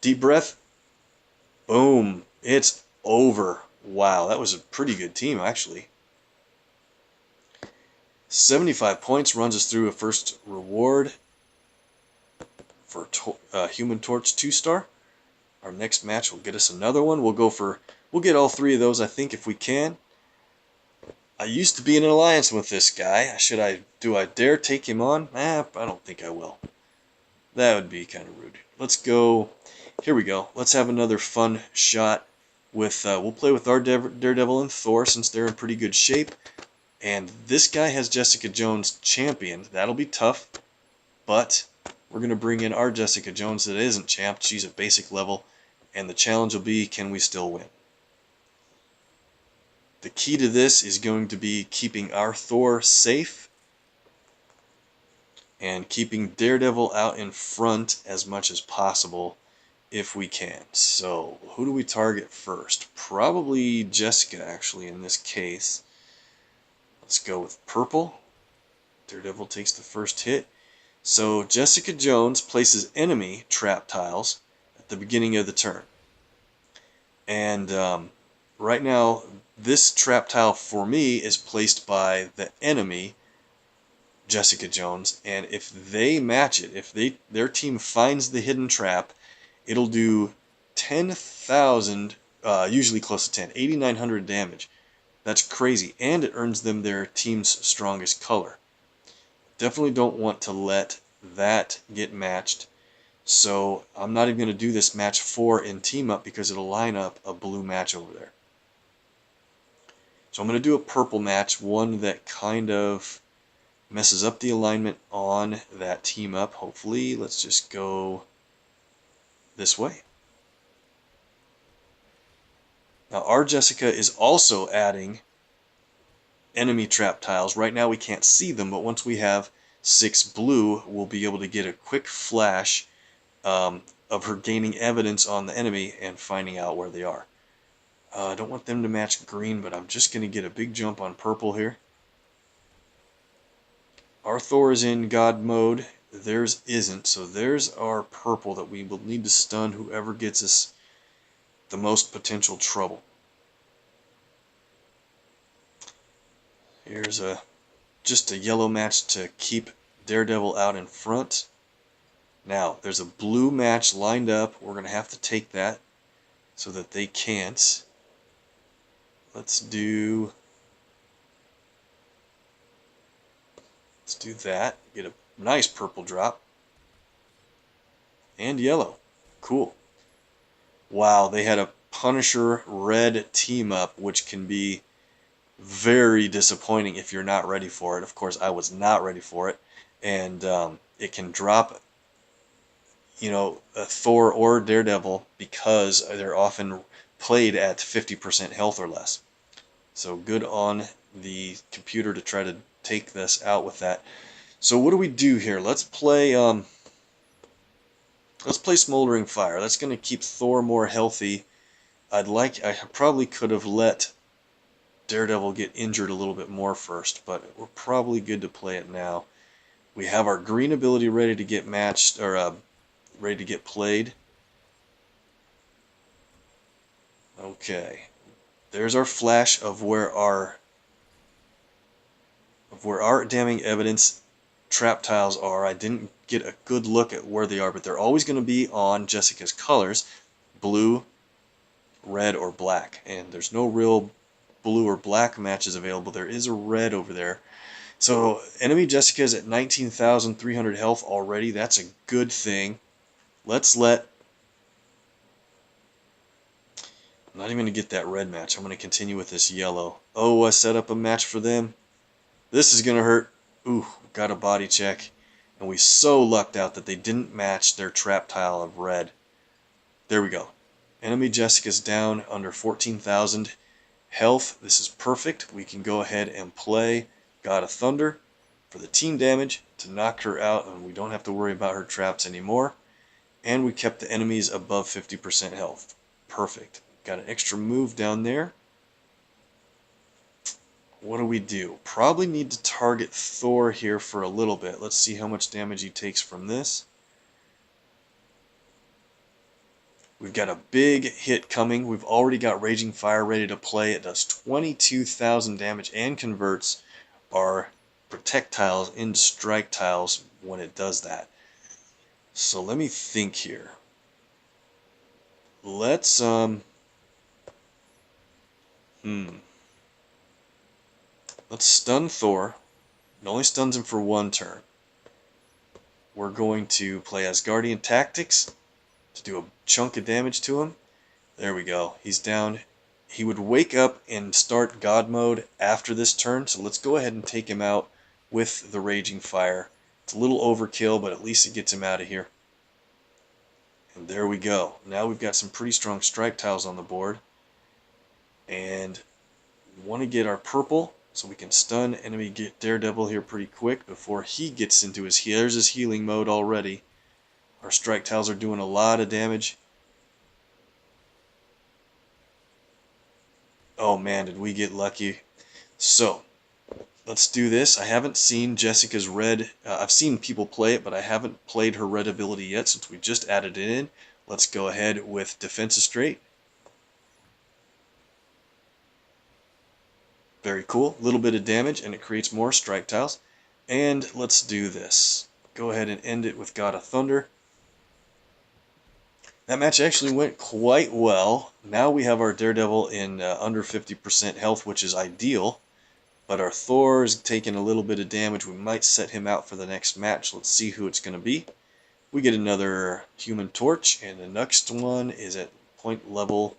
Deep breath. Boom. It's over. Wow, that was a pretty good team, actually. 75 points runs us through a first reward for Human Torch 2-star. Our next match will get us another one. We'll get all 3 of those, I think, if we can. I used to be in an alliance with this guy. Do I dare take him on? I don't think I will. That would be kind of rude. Let's go. Here we go. Let's have another fun shot with. We'll play with our Daredevil and Thor since they're in pretty good shape. And this guy has Jessica Jones championed. That'll be tough. But we're going to bring in our Jessica Jones that isn't champed. She's at basic level. And the challenge will be, can we still win? The key to this is going to be keeping our Thor safe and keeping Daredevil out in front as much as possible if we can. So, who do we target first? Probably Jessica, actually, in this case. Let's go with purple. Daredevil takes the first hit. So, Jessica Jones places enemy trap tiles at the beginning of the turn. And right now, this trap tile for me is placed by the enemy, Jessica Jones, and if they match it, if their team finds the hidden trap, it'll do 10,000, usually close to 10, 8,900 damage. That's crazy, and it earns them their team's strongest color. Definitely don't want to let that get matched, so I'm not even going to do this match 4 in team up because it'll line up a blue match over there. So I'm going to do a purple match, one that kind of messes up the alignment on that team up, hopefully. Let's just go this way. Now our Jessica is also adding enemy trap tiles. Right now we can't see them, but once we have 6 blue, we'll be able to get a quick flash of her gaining evidence on the enemy and finding out where they are. I don't want them to match green, but I'm just going to get a big jump on purple here. Our Thor is in God mode. Theirs isn't, so there's our purple that we will need to stun whoever gets us the most potential trouble. Here's just a yellow match to keep Daredevil out in front. Now, there's a blue match lined up. We're going to have to take that so that they can't. Let's do that. Get a nice purple drop. And yellow. Cool. Wow, they had a Punisher red team up, which can be very disappointing if you're not ready for it. Of course, I was not ready for it. And it can drop, a Thor or Daredevil because they're often played at 50% health or less. So good on the computer to try to take this out with that. So what do we do here? Let's play Smoldering Fire. That's going to keep Thor more healthy. I probably could have let Daredevil get injured a little bit more first, but we're probably good to play it now. We have our green ability ready to get matched, or ready to get played. Okay, there's our flash of where our damning evidence trap tiles are. I didn't get a good look at where they are, but they're always going to be on Jessica's colors, blue, red, or black. And there's no real blue or black matches available. There is a red over there. So enemy Jessica's at 19,300 health already. That's a good thing. Let's let I'm not even going to get that red match. I'm going to continue with this yellow. Oh, I set up a match for them. This is going to hurt. Ooh, got a body check. And we so lucked out that they didn't match their trap tile of red. There we go. Enemy Jessica's down under 14,000 health. This is perfect. We can go ahead and play God of Thunder for the team damage to knock her out, and we don't have to worry about her traps anymore. And we kept the enemies above 50% health. Perfect. Got an extra move down there. What do we do? Probably need to target Thor here for a little bit. Let's see how much damage he takes from this. We've got a big hit coming. We've already got Raging Fire ready to play. It does 22,000 damage and converts our protect tiles into strike tiles when it does that. So let me think here. Let's let's stun Thor. It only stuns him for one turn. We're going to play Asgardian Tactics to do a chunk of damage to him. There we go. He's down. He would wake up and start God mode after this turn, so let's go ahead and take him out with the Raging Fire. It's a little overkill, but at least it gets him out of here. And there we go. Now we've got some pretty strong strike tiles on the board. And we want to get our purple so we can stun enemy Daredevil here pretty quick before he gets into his there's his healing mode already. Our strike tiles are doing a lot of damage. Oh man, did we get lucky. So, let's do this. I haven't seen Jessica's red. I've seen people play it, but I haven't played her red ability yet since we just added it in. Let's go ahead with Defensive Straight. Very cool. A little bit of damage, and it creates more strike tiles. And let's do this. Go ahead and end it with God of Thunder. That match actually went quite well. Now we have our Daredevil in under 50% health, which is ideal. But our Thor is taking a little bit of damage. We might set him out for the next match. Let's see who it's going to be. We get another Human Torch, and the next one is at point level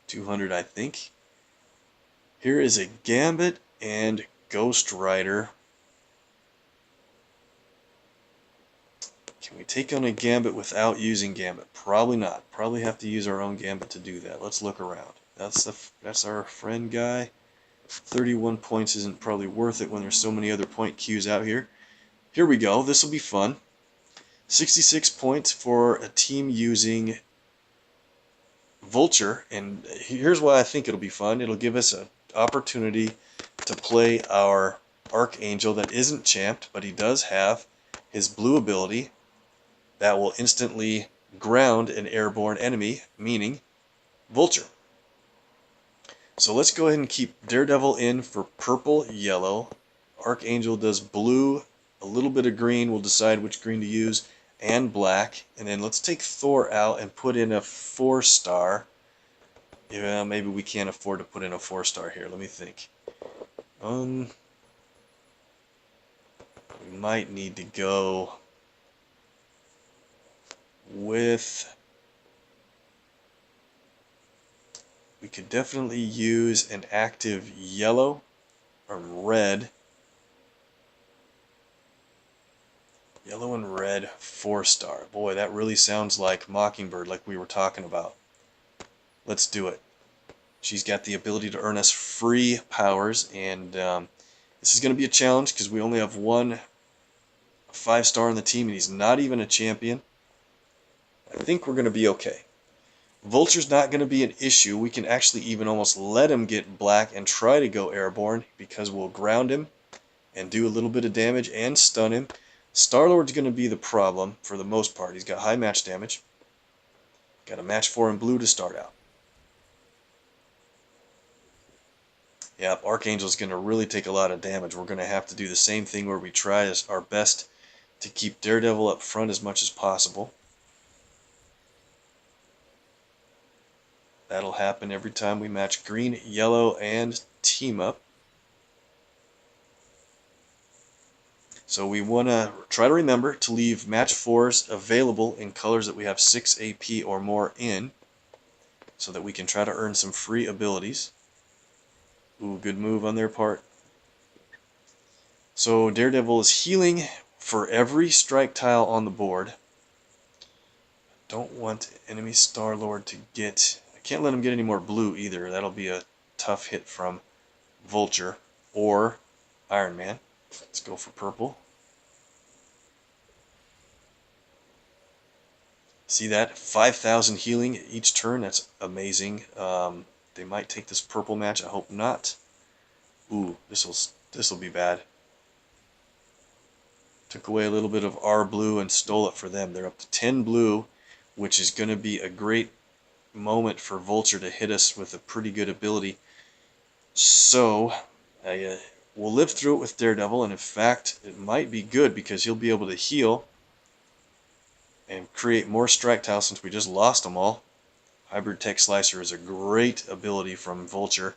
200, I think. Here is a Gambit and Ghost Rider. Can we take on a Gambit without using Gambit? Probably not. Probably have to use our own Gambit to do that. Let's look around. That's our friend guy. 31 points isn't probably worth it when there's so many other point queues out here. Here we go. This will be fun. 66 points for a team using Vulture, and here's why I think it'll be fun. It'll give us an opportunity to play our Archangel that isn't champed, but he does have his blue ability that will instantly ground an airborne enemy, meaning Vulture. So let's go ahead and keep Daredevil in for purple, yellow. Archangel does blue, a little bit of green. We'll decide which green to use, and black. And then let's take Thor out and put in a 4-star. Yeah, maybe we can't afford to put in a 4-star here. Let me think. We might need to go with... We could definitely use an active yellow or red. Yellow and red 4-star. Boy, that really sounds like Mockingbird, like we were talking about. Let's do it. She's got the ability to earn us free powers, and this is going to be a challenge because we only have one 5-star on the team, and he's not even a champion. I think we're going to be okay. Vulture's not going to be an issue. We can actually even almost let him get black and try to go airborne because we'll ground him and do a little bit of damage and stun him. Star-Lord's going to be the problem for the most part. He's got high match damage. Got a match 4 in blue to start out. Yep, Archangel's going to really take a lot of damage. We're going to have to do the same thing where we try our best to keep Daredevil up front as much as possible. That'll happen every time we match green, yellow, and team up. So we want to try to remember to leave match 4s available in colors that we have 6 AP or more in. so that we can try to earn some free abilities. Ooh, good move on their part. So Daredevil is healing for every strike tile on the board. Don't want enemy Star-Lord to get... I can't let him get any more blue either. That'll be a tough hit from Vulture or Iron Man. Let's go for purple. See that? 5,000 healing each turn. That's amazing. They might take this purple match. I hope not. Ooh, this'll be bad. Took away a little bit of our blue and stole it for them. They're up to 10 blue, which is going to be a great moment for Vulture to hit us with a pretty good ability. So, we'll live through it with Daredevil, and in fact, it might be good because he'll be able to heal and create more strike tiles since we just lost them all. Hybrid Tech Slicer is a great ability from Vulture.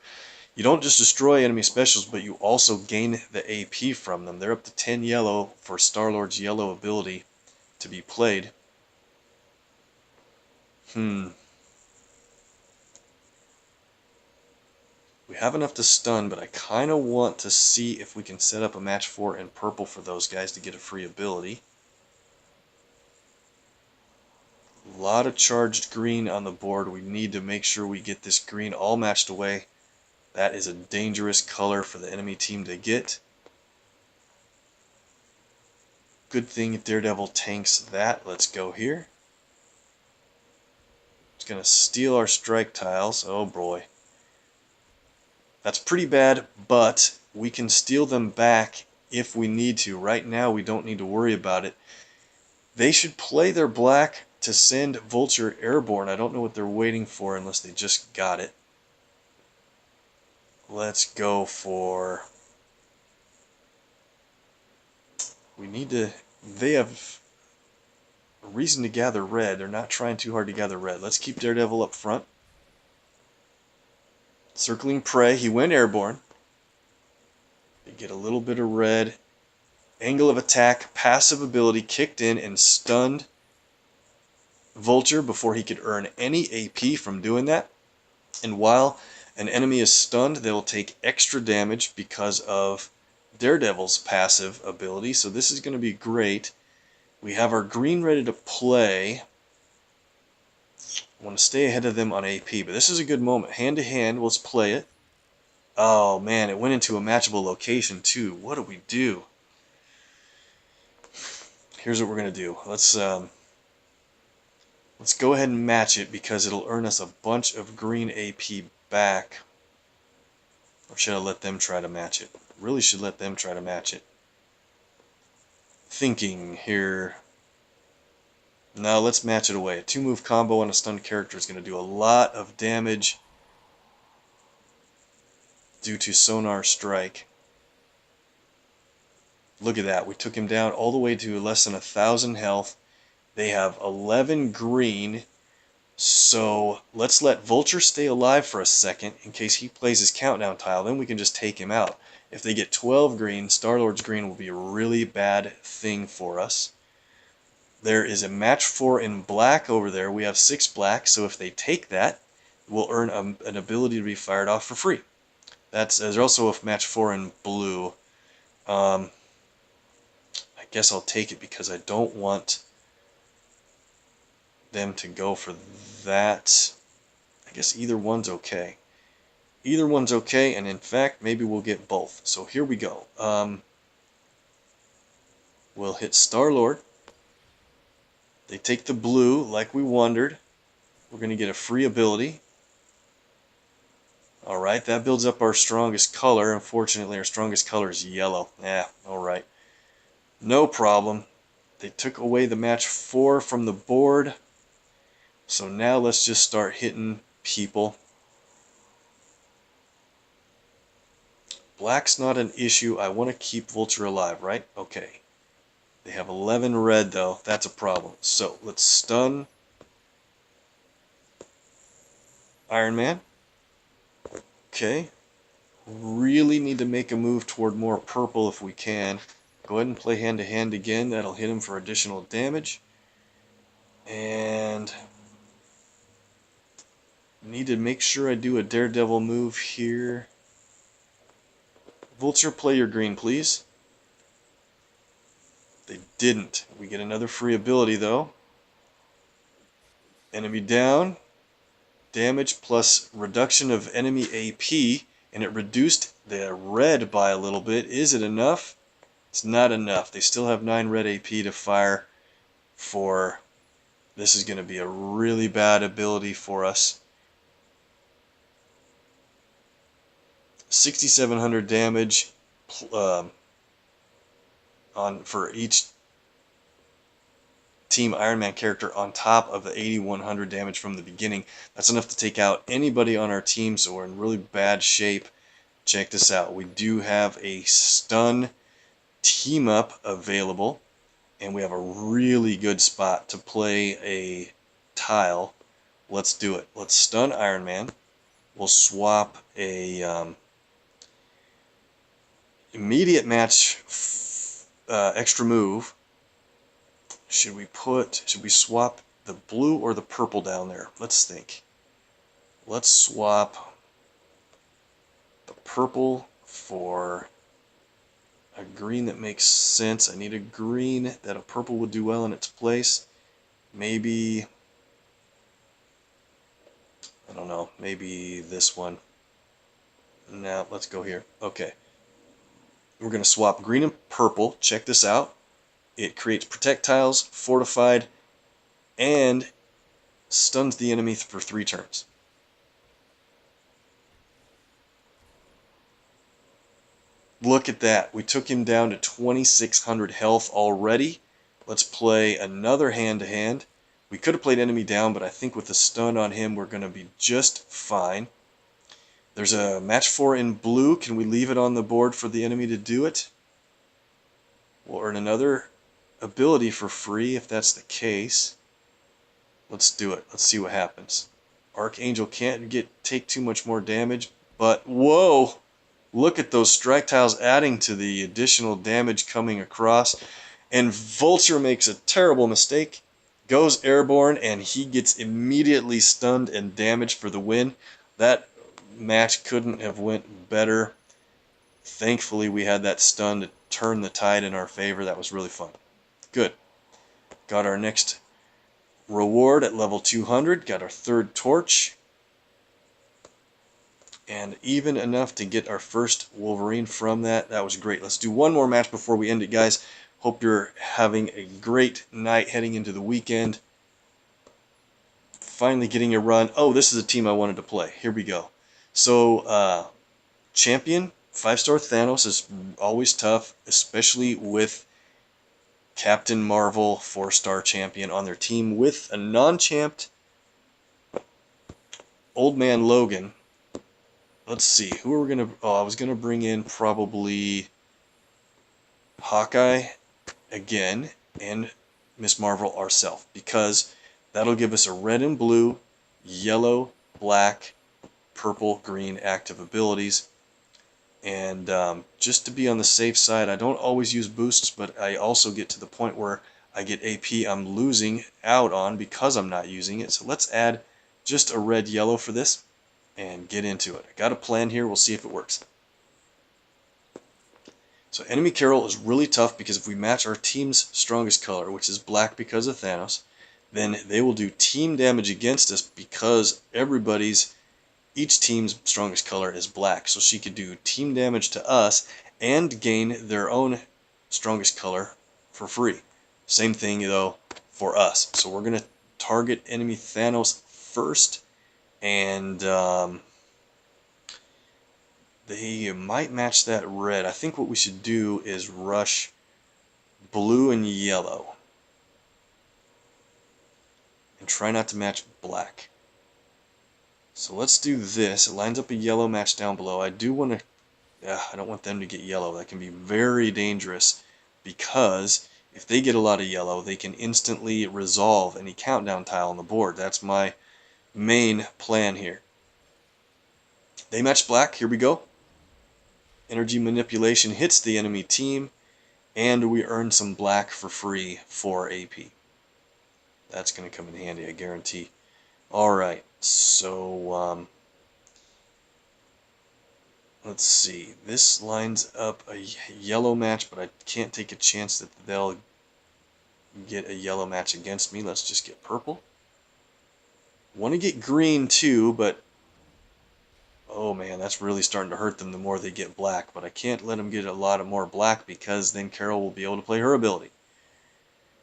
You don't just destroy enemy specials, but you also gain the AP from them. They're up to 10 yellow for Star-Lord's yellow ability to be played. We have enough to stun, but I kind of want to see if we can set up a match 4 in purple for those guys to get a free ability. A lot of charged green on the board. We need to make sure we get this green all matched away. That is a dangerous color for the enemy team to get. Good thing if Daredevil tanks that. Let's go here. It's going to steal our strike tiles. Oh boy. That's pretty bad, but we can steal them back if we need to. Right now, we don't need to worry about it. They should play their black to send Vulture airborne. I don't know what they're waiting for unless they just got it. Let's go for... We need to... They have a reason to gather red. They're not trying too hard to gather red. Let's keep Daredevil up front. Circling prey. He went airborne. They get a little bit of red. Angle of attack, passive ability kicked in and stunned Vulture before he could earn any AP from doing that. And while an enemy is stunned, they will take extra damage because of Daredevil's passive ability. So this is going to be great. We have our green ready to play. I want to stay ahead of them on AP, but this is a good moment. Hand to hand, let's play it. Oh man, it went into a matchable location too. What do we do? Here's what we're going to do. Let's go ahead and match it because it'll earn us a bunch of green AP back. Or should I let them try to match it? Really should let them try to match it. Thinking here. No, let's match it away. A 2-move combo on a stunned character is going to do a lot of damage due to Sonar Strike. Look at that. We took him down all the way to less than 1,000 health. They have 11 green. So let's let Vulture stay alive for a second in case he plays his countdown tile. Then we can just take him out. If they get 12 green, Star-Lord's green will be a really bad thing for us. There is a match 4 in black over there. We have 6 black, so if they take that, we'll earn an ability to be fired off for free. There's also a match 4 in blue. I guess I'll take it because I don't want them to go for that. I guess either one's okay. Either one's okay, and in fact, maybe we'll get both. So here we go. We'll hit Star-Lord. They take the blue, like we wondered. We're going to get a free ability. Alright, that builds up our strongest color. Unfortunately, our strongest color is yellow. Alright. No problem. They took away the match 4 from the board. So now let's just start hitting people. Black's not an issue. I want to keep Vulture alive, right? Okay. They have 11 red, though. That's a problem. So let's stun Iron Man. Okay. Really need to make a move toward more purple if we can. Go ahead and play hand-to-hand again. That'll hit him for additional damage. And Need to make sure I do a daredevil move here. Vulture, play your green, please. They didn't. We get another free ability, though. Enemy down. Damage plus reduction of enemy AP, and it reduced the red by a little bit. Is it enough? It's not enough. They still have 9 red AP to fire for. This is going to be a really bad ability for us. 6,700 damage for each Team Iron Man character on top of the 8,100 damage from the beginning. That's enough to take out anybody on our team, so we're in really bad shape. Check this out. We do have a stun team up available, and we have a really good spot to play a tile. Let's do it. Let's stun Iron Man. We'll swap a immediate match extra move. Should we swap the blue or the purple down there? Let's think. Let's swap the purple for a green that makes sense. I need a green that a purple would do well in its place. Maybe, I don't know, maybe this one. Now, let's go here. Okay. We're going to swap green and purple. Check this out. It creates projectiles, fortified, and stuns the enemy for 3 turns. Look at that. We took him down to 2,600 health already. Let's play another hand-to-hand. We could have played enemy down, but I think with the stun on him, we're going to be just fine. There's a match 4 in blue. Can we leave it on the board for the enemy to do it? We'll earn another ability for free if that's the case. Let's do it. Let's see what happens. Archangel can't take too much more damage, but whoa! Look at those strike tiles adding to the additional damage coming across. And Vulture makes a terrible mistake, goes airborne, and he gets immediately stunned and damaged for the win. That match couldn't have went better. Thankfully, we had that stun to turn the tide in our favor. That was really fun. Good. Got our next reward at level 200. Got our 3rd torch. And even enough to get our first Wolverine from that. That was great. Let's do one more match before we end it, guys. Hope you're having a great night heading into the weekend. Finally getting a run. Oh, this is a team I wanted to play. Here we go. So, Champion, 5-star Thanos is always tough, especially with Captain Marvel, 4-star champion on their team with a non-champed Old Man Logan. Let's see, who are we going to... Oh, I was going to bring in probably Hawkeye again and Miss Marvel ourselves, because that'll give us a red and blue, yellow, black, purple, green active abilities. And just to be on the safe side, I don't always use boosts, but I also get to the point where I get AP I'm losing out on because I'm not using it. So let's add just a red-yellow for this and get into it. I got a plan here. We'll see if it works. So enemy Carol is really tough because if we match our team's strongest color, which is black because of Thanos, then they will do team damage against us because each team's strongest color is black. So she could do team damage to us and gain their own strongest color for free. Same thing, though, for us. So we're going to target enemy Thanos first. And they might match that red. I think what we should do is rush blue and yellow. And try not to match black. So let's do this. It lines up a yellow match down below. I do want to... I don't want them to get yellow. That can be very dangerous because if they get a lot of yellow, they can instantly resolve any countdown tile on the board. That's my main plan here. They match black. Here we go. Energy manipulation hits the enemy team, and we earn some black for free for AP. That's going to come in handy, I guarantee. Alright, So, let's see. This lines up a yellow match, but I can't take a chance that they'll get a yellow match against me. Let's just get purple. Want to get green too, but oh man, that's really starting to hurt them the more they get black. But I can't let them get a lot of more black because then Carol will be able to play her ability.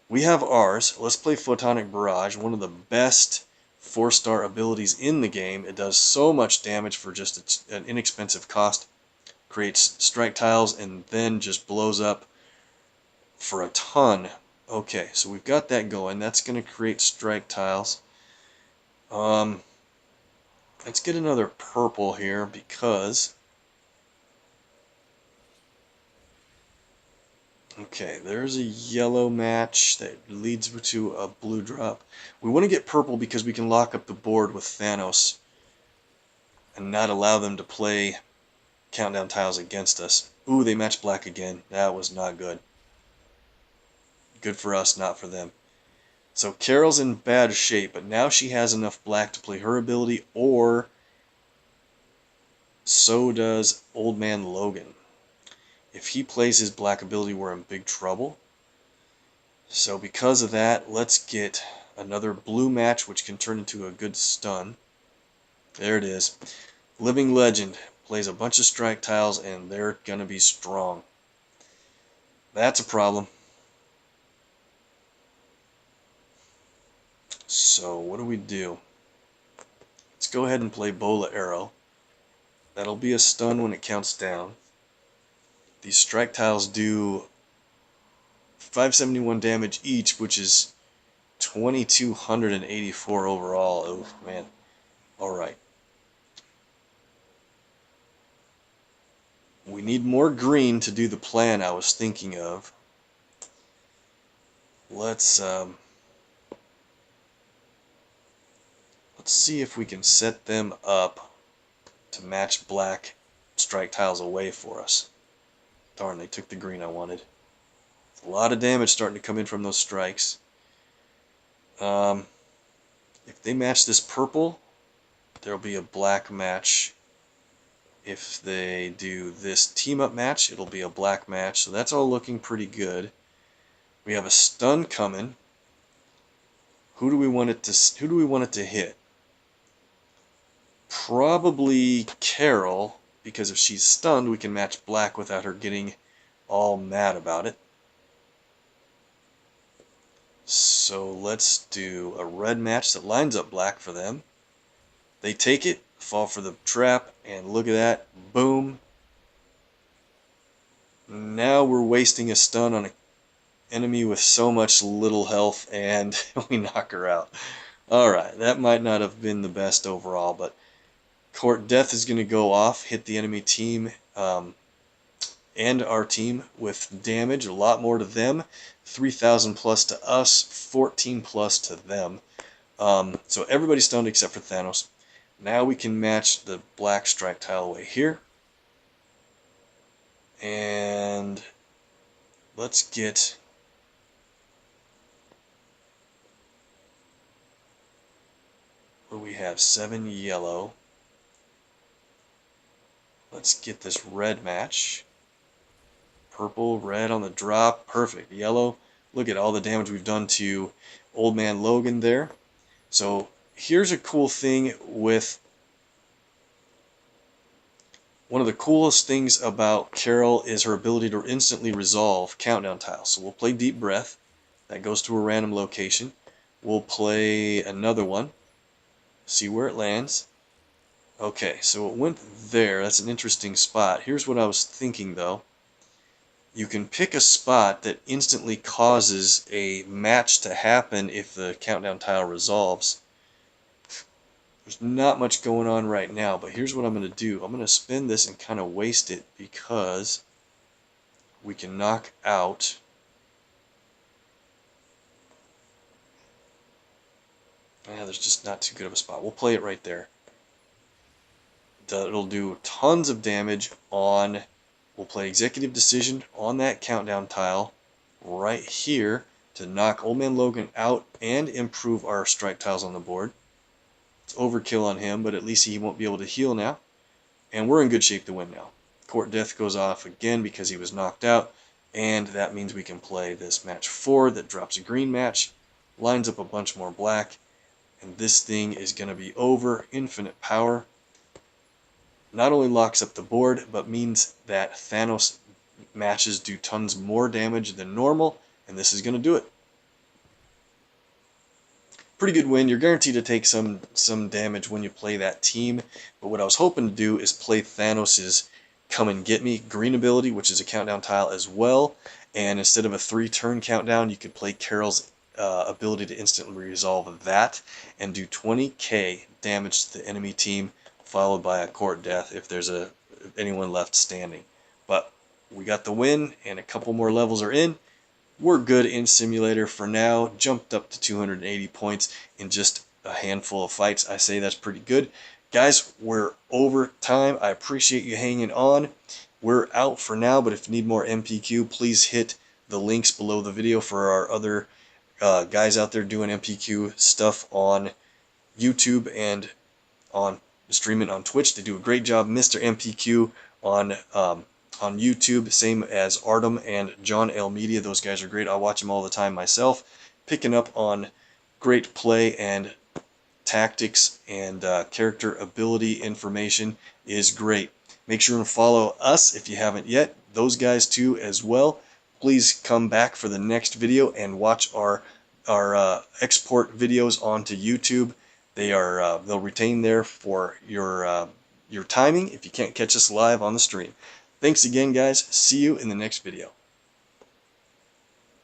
We have ours. Let's play Photonic Barrage, one of the best 4-star abilities in the game. It does so much damage for just an inexpensive cost. Creates strike tiles and then just blows up for a ton. Okay, so we've got that going. That's going to create strike tiles. Let's get another purple here because... Okay, there's a yellow match that leads to a blue drop. We want to get purple because we can lock up the board with Thanos and not allow them to play countdown tiles against us. Ooh, they matched black again. That was not good. Good for us, not for them. So Carol's in bad shape, but now she has enough black to play her ability, or so does Old Man Logan. If he plays his black ability, we're in big trouble. So because of that, let's get another blue match, which can turn into a good stun. There it is. Living Legend plays a bunch of strike tiles, and they're going to be strong. That's a problem. So what do we do? Let's go ahead and play Bola Arrow. That'll be a stun when it counts down. These strike tiles do 571 damage each, which is 2,284 overall. Oh man. Alright. We need more green to do the plan I was thinking of. Let's see if we can set them up to match black strike tiles away for us. Darn, they took the green I wanted. A lot of damage starting to come in from those strikes. If they match this purple, there'll be a black match. If they do this team-up match, it'll be a black match. So that's all looking pretty good. We have a stun coming. Who do we want it to hit? Probably Carol, because if she's stunned, we can match black without her getting all mad about it. So let's do a red match that lines up black for them. They take it, fall for the trap, and look at that. Boom. Now we're wasting a stun on an enemy with so much little health, and we knock her out. Alright, that might not have been the best overall, but Court Death is going to go off, hit the enemy team and our team with damage, a lot more to them, 3,000 plus to us, 14 plus to them. So everybody's stunned except for Thanos. Now we can match the black strike tile away here. And let's get... what do we have? 7 yellow. Let's get this red match. Purple, red on the drop. Perfect. Yellow. Look at all the damage we've done to Old Man Logan there. So here's a cool thing with... one of the coolest things about Carol is her ability to instantly resolve countdown tiles. So we'll play Deep Breath. That goes to a random location. We'll play another one. See where it lands. Okay, so it went there. That's an interesting spot. Here's what I was thinking, though. You can pick a spot that instantly causes a match to happen if the countdown tile resolves. There's not much going on right now, but here's what I'm going to do. I'm going to spin this and kind of waste it because we can knock out... yeah, there's just not too good of a spot. We'll play it right there. It'll do tons of damage on... we'll play Executive Decision on that countdown tile right here to knock Old Man Logan out and improve our strike tiles on the board. It's overkill on him, but at least he won't be able to heal now. And we're in good shape to win now. Court Death goes off again because he was knocked out. And that means we can play this match 4 that drops a green match. Lines up a bunch more black. And this thing is going to be over. Infinite power. Not only locks up the board, but means that Thanos matches do tons more damage than normal. And this is going to do it. Pretty good win. You're guaranteed to take some damage when you play that team. But what I was hoping to do is play Thanos's Come and Get Me green ability, which is a countdown tile as well. And instead of a 3-turn countdown, you could play Carol's ability to instantly resolve that and do 20k damage to the enemy team, followed by a Court Death if there's anyone left standing. But we got the win, and a couple more levels are in. We're good in Simulator for now. Jumped up to 280 points in just a handful of fights. I say that's pretty good. Guys, we're over time. I appreciate you hanging on. We're out for now, but if you need more MPQ, please hit the links below the video for our other guys out there doing MPQ stuff on YouTube and on streaming on Twitch. They do a great job. Mr. MPQ on YouTube, same as Artem and John L. Media. Those guys are great. I watch them all the time myself. Picking up on great play and tactics and character ability information is great. Make sure and follow us if you haven't yet. Those guys too as well. Please come back for the next video and watch our export videos onto YouTube. They'll retain there for your timing if you can't catch us live on the stream. Thanks again, guys. See you in the next video.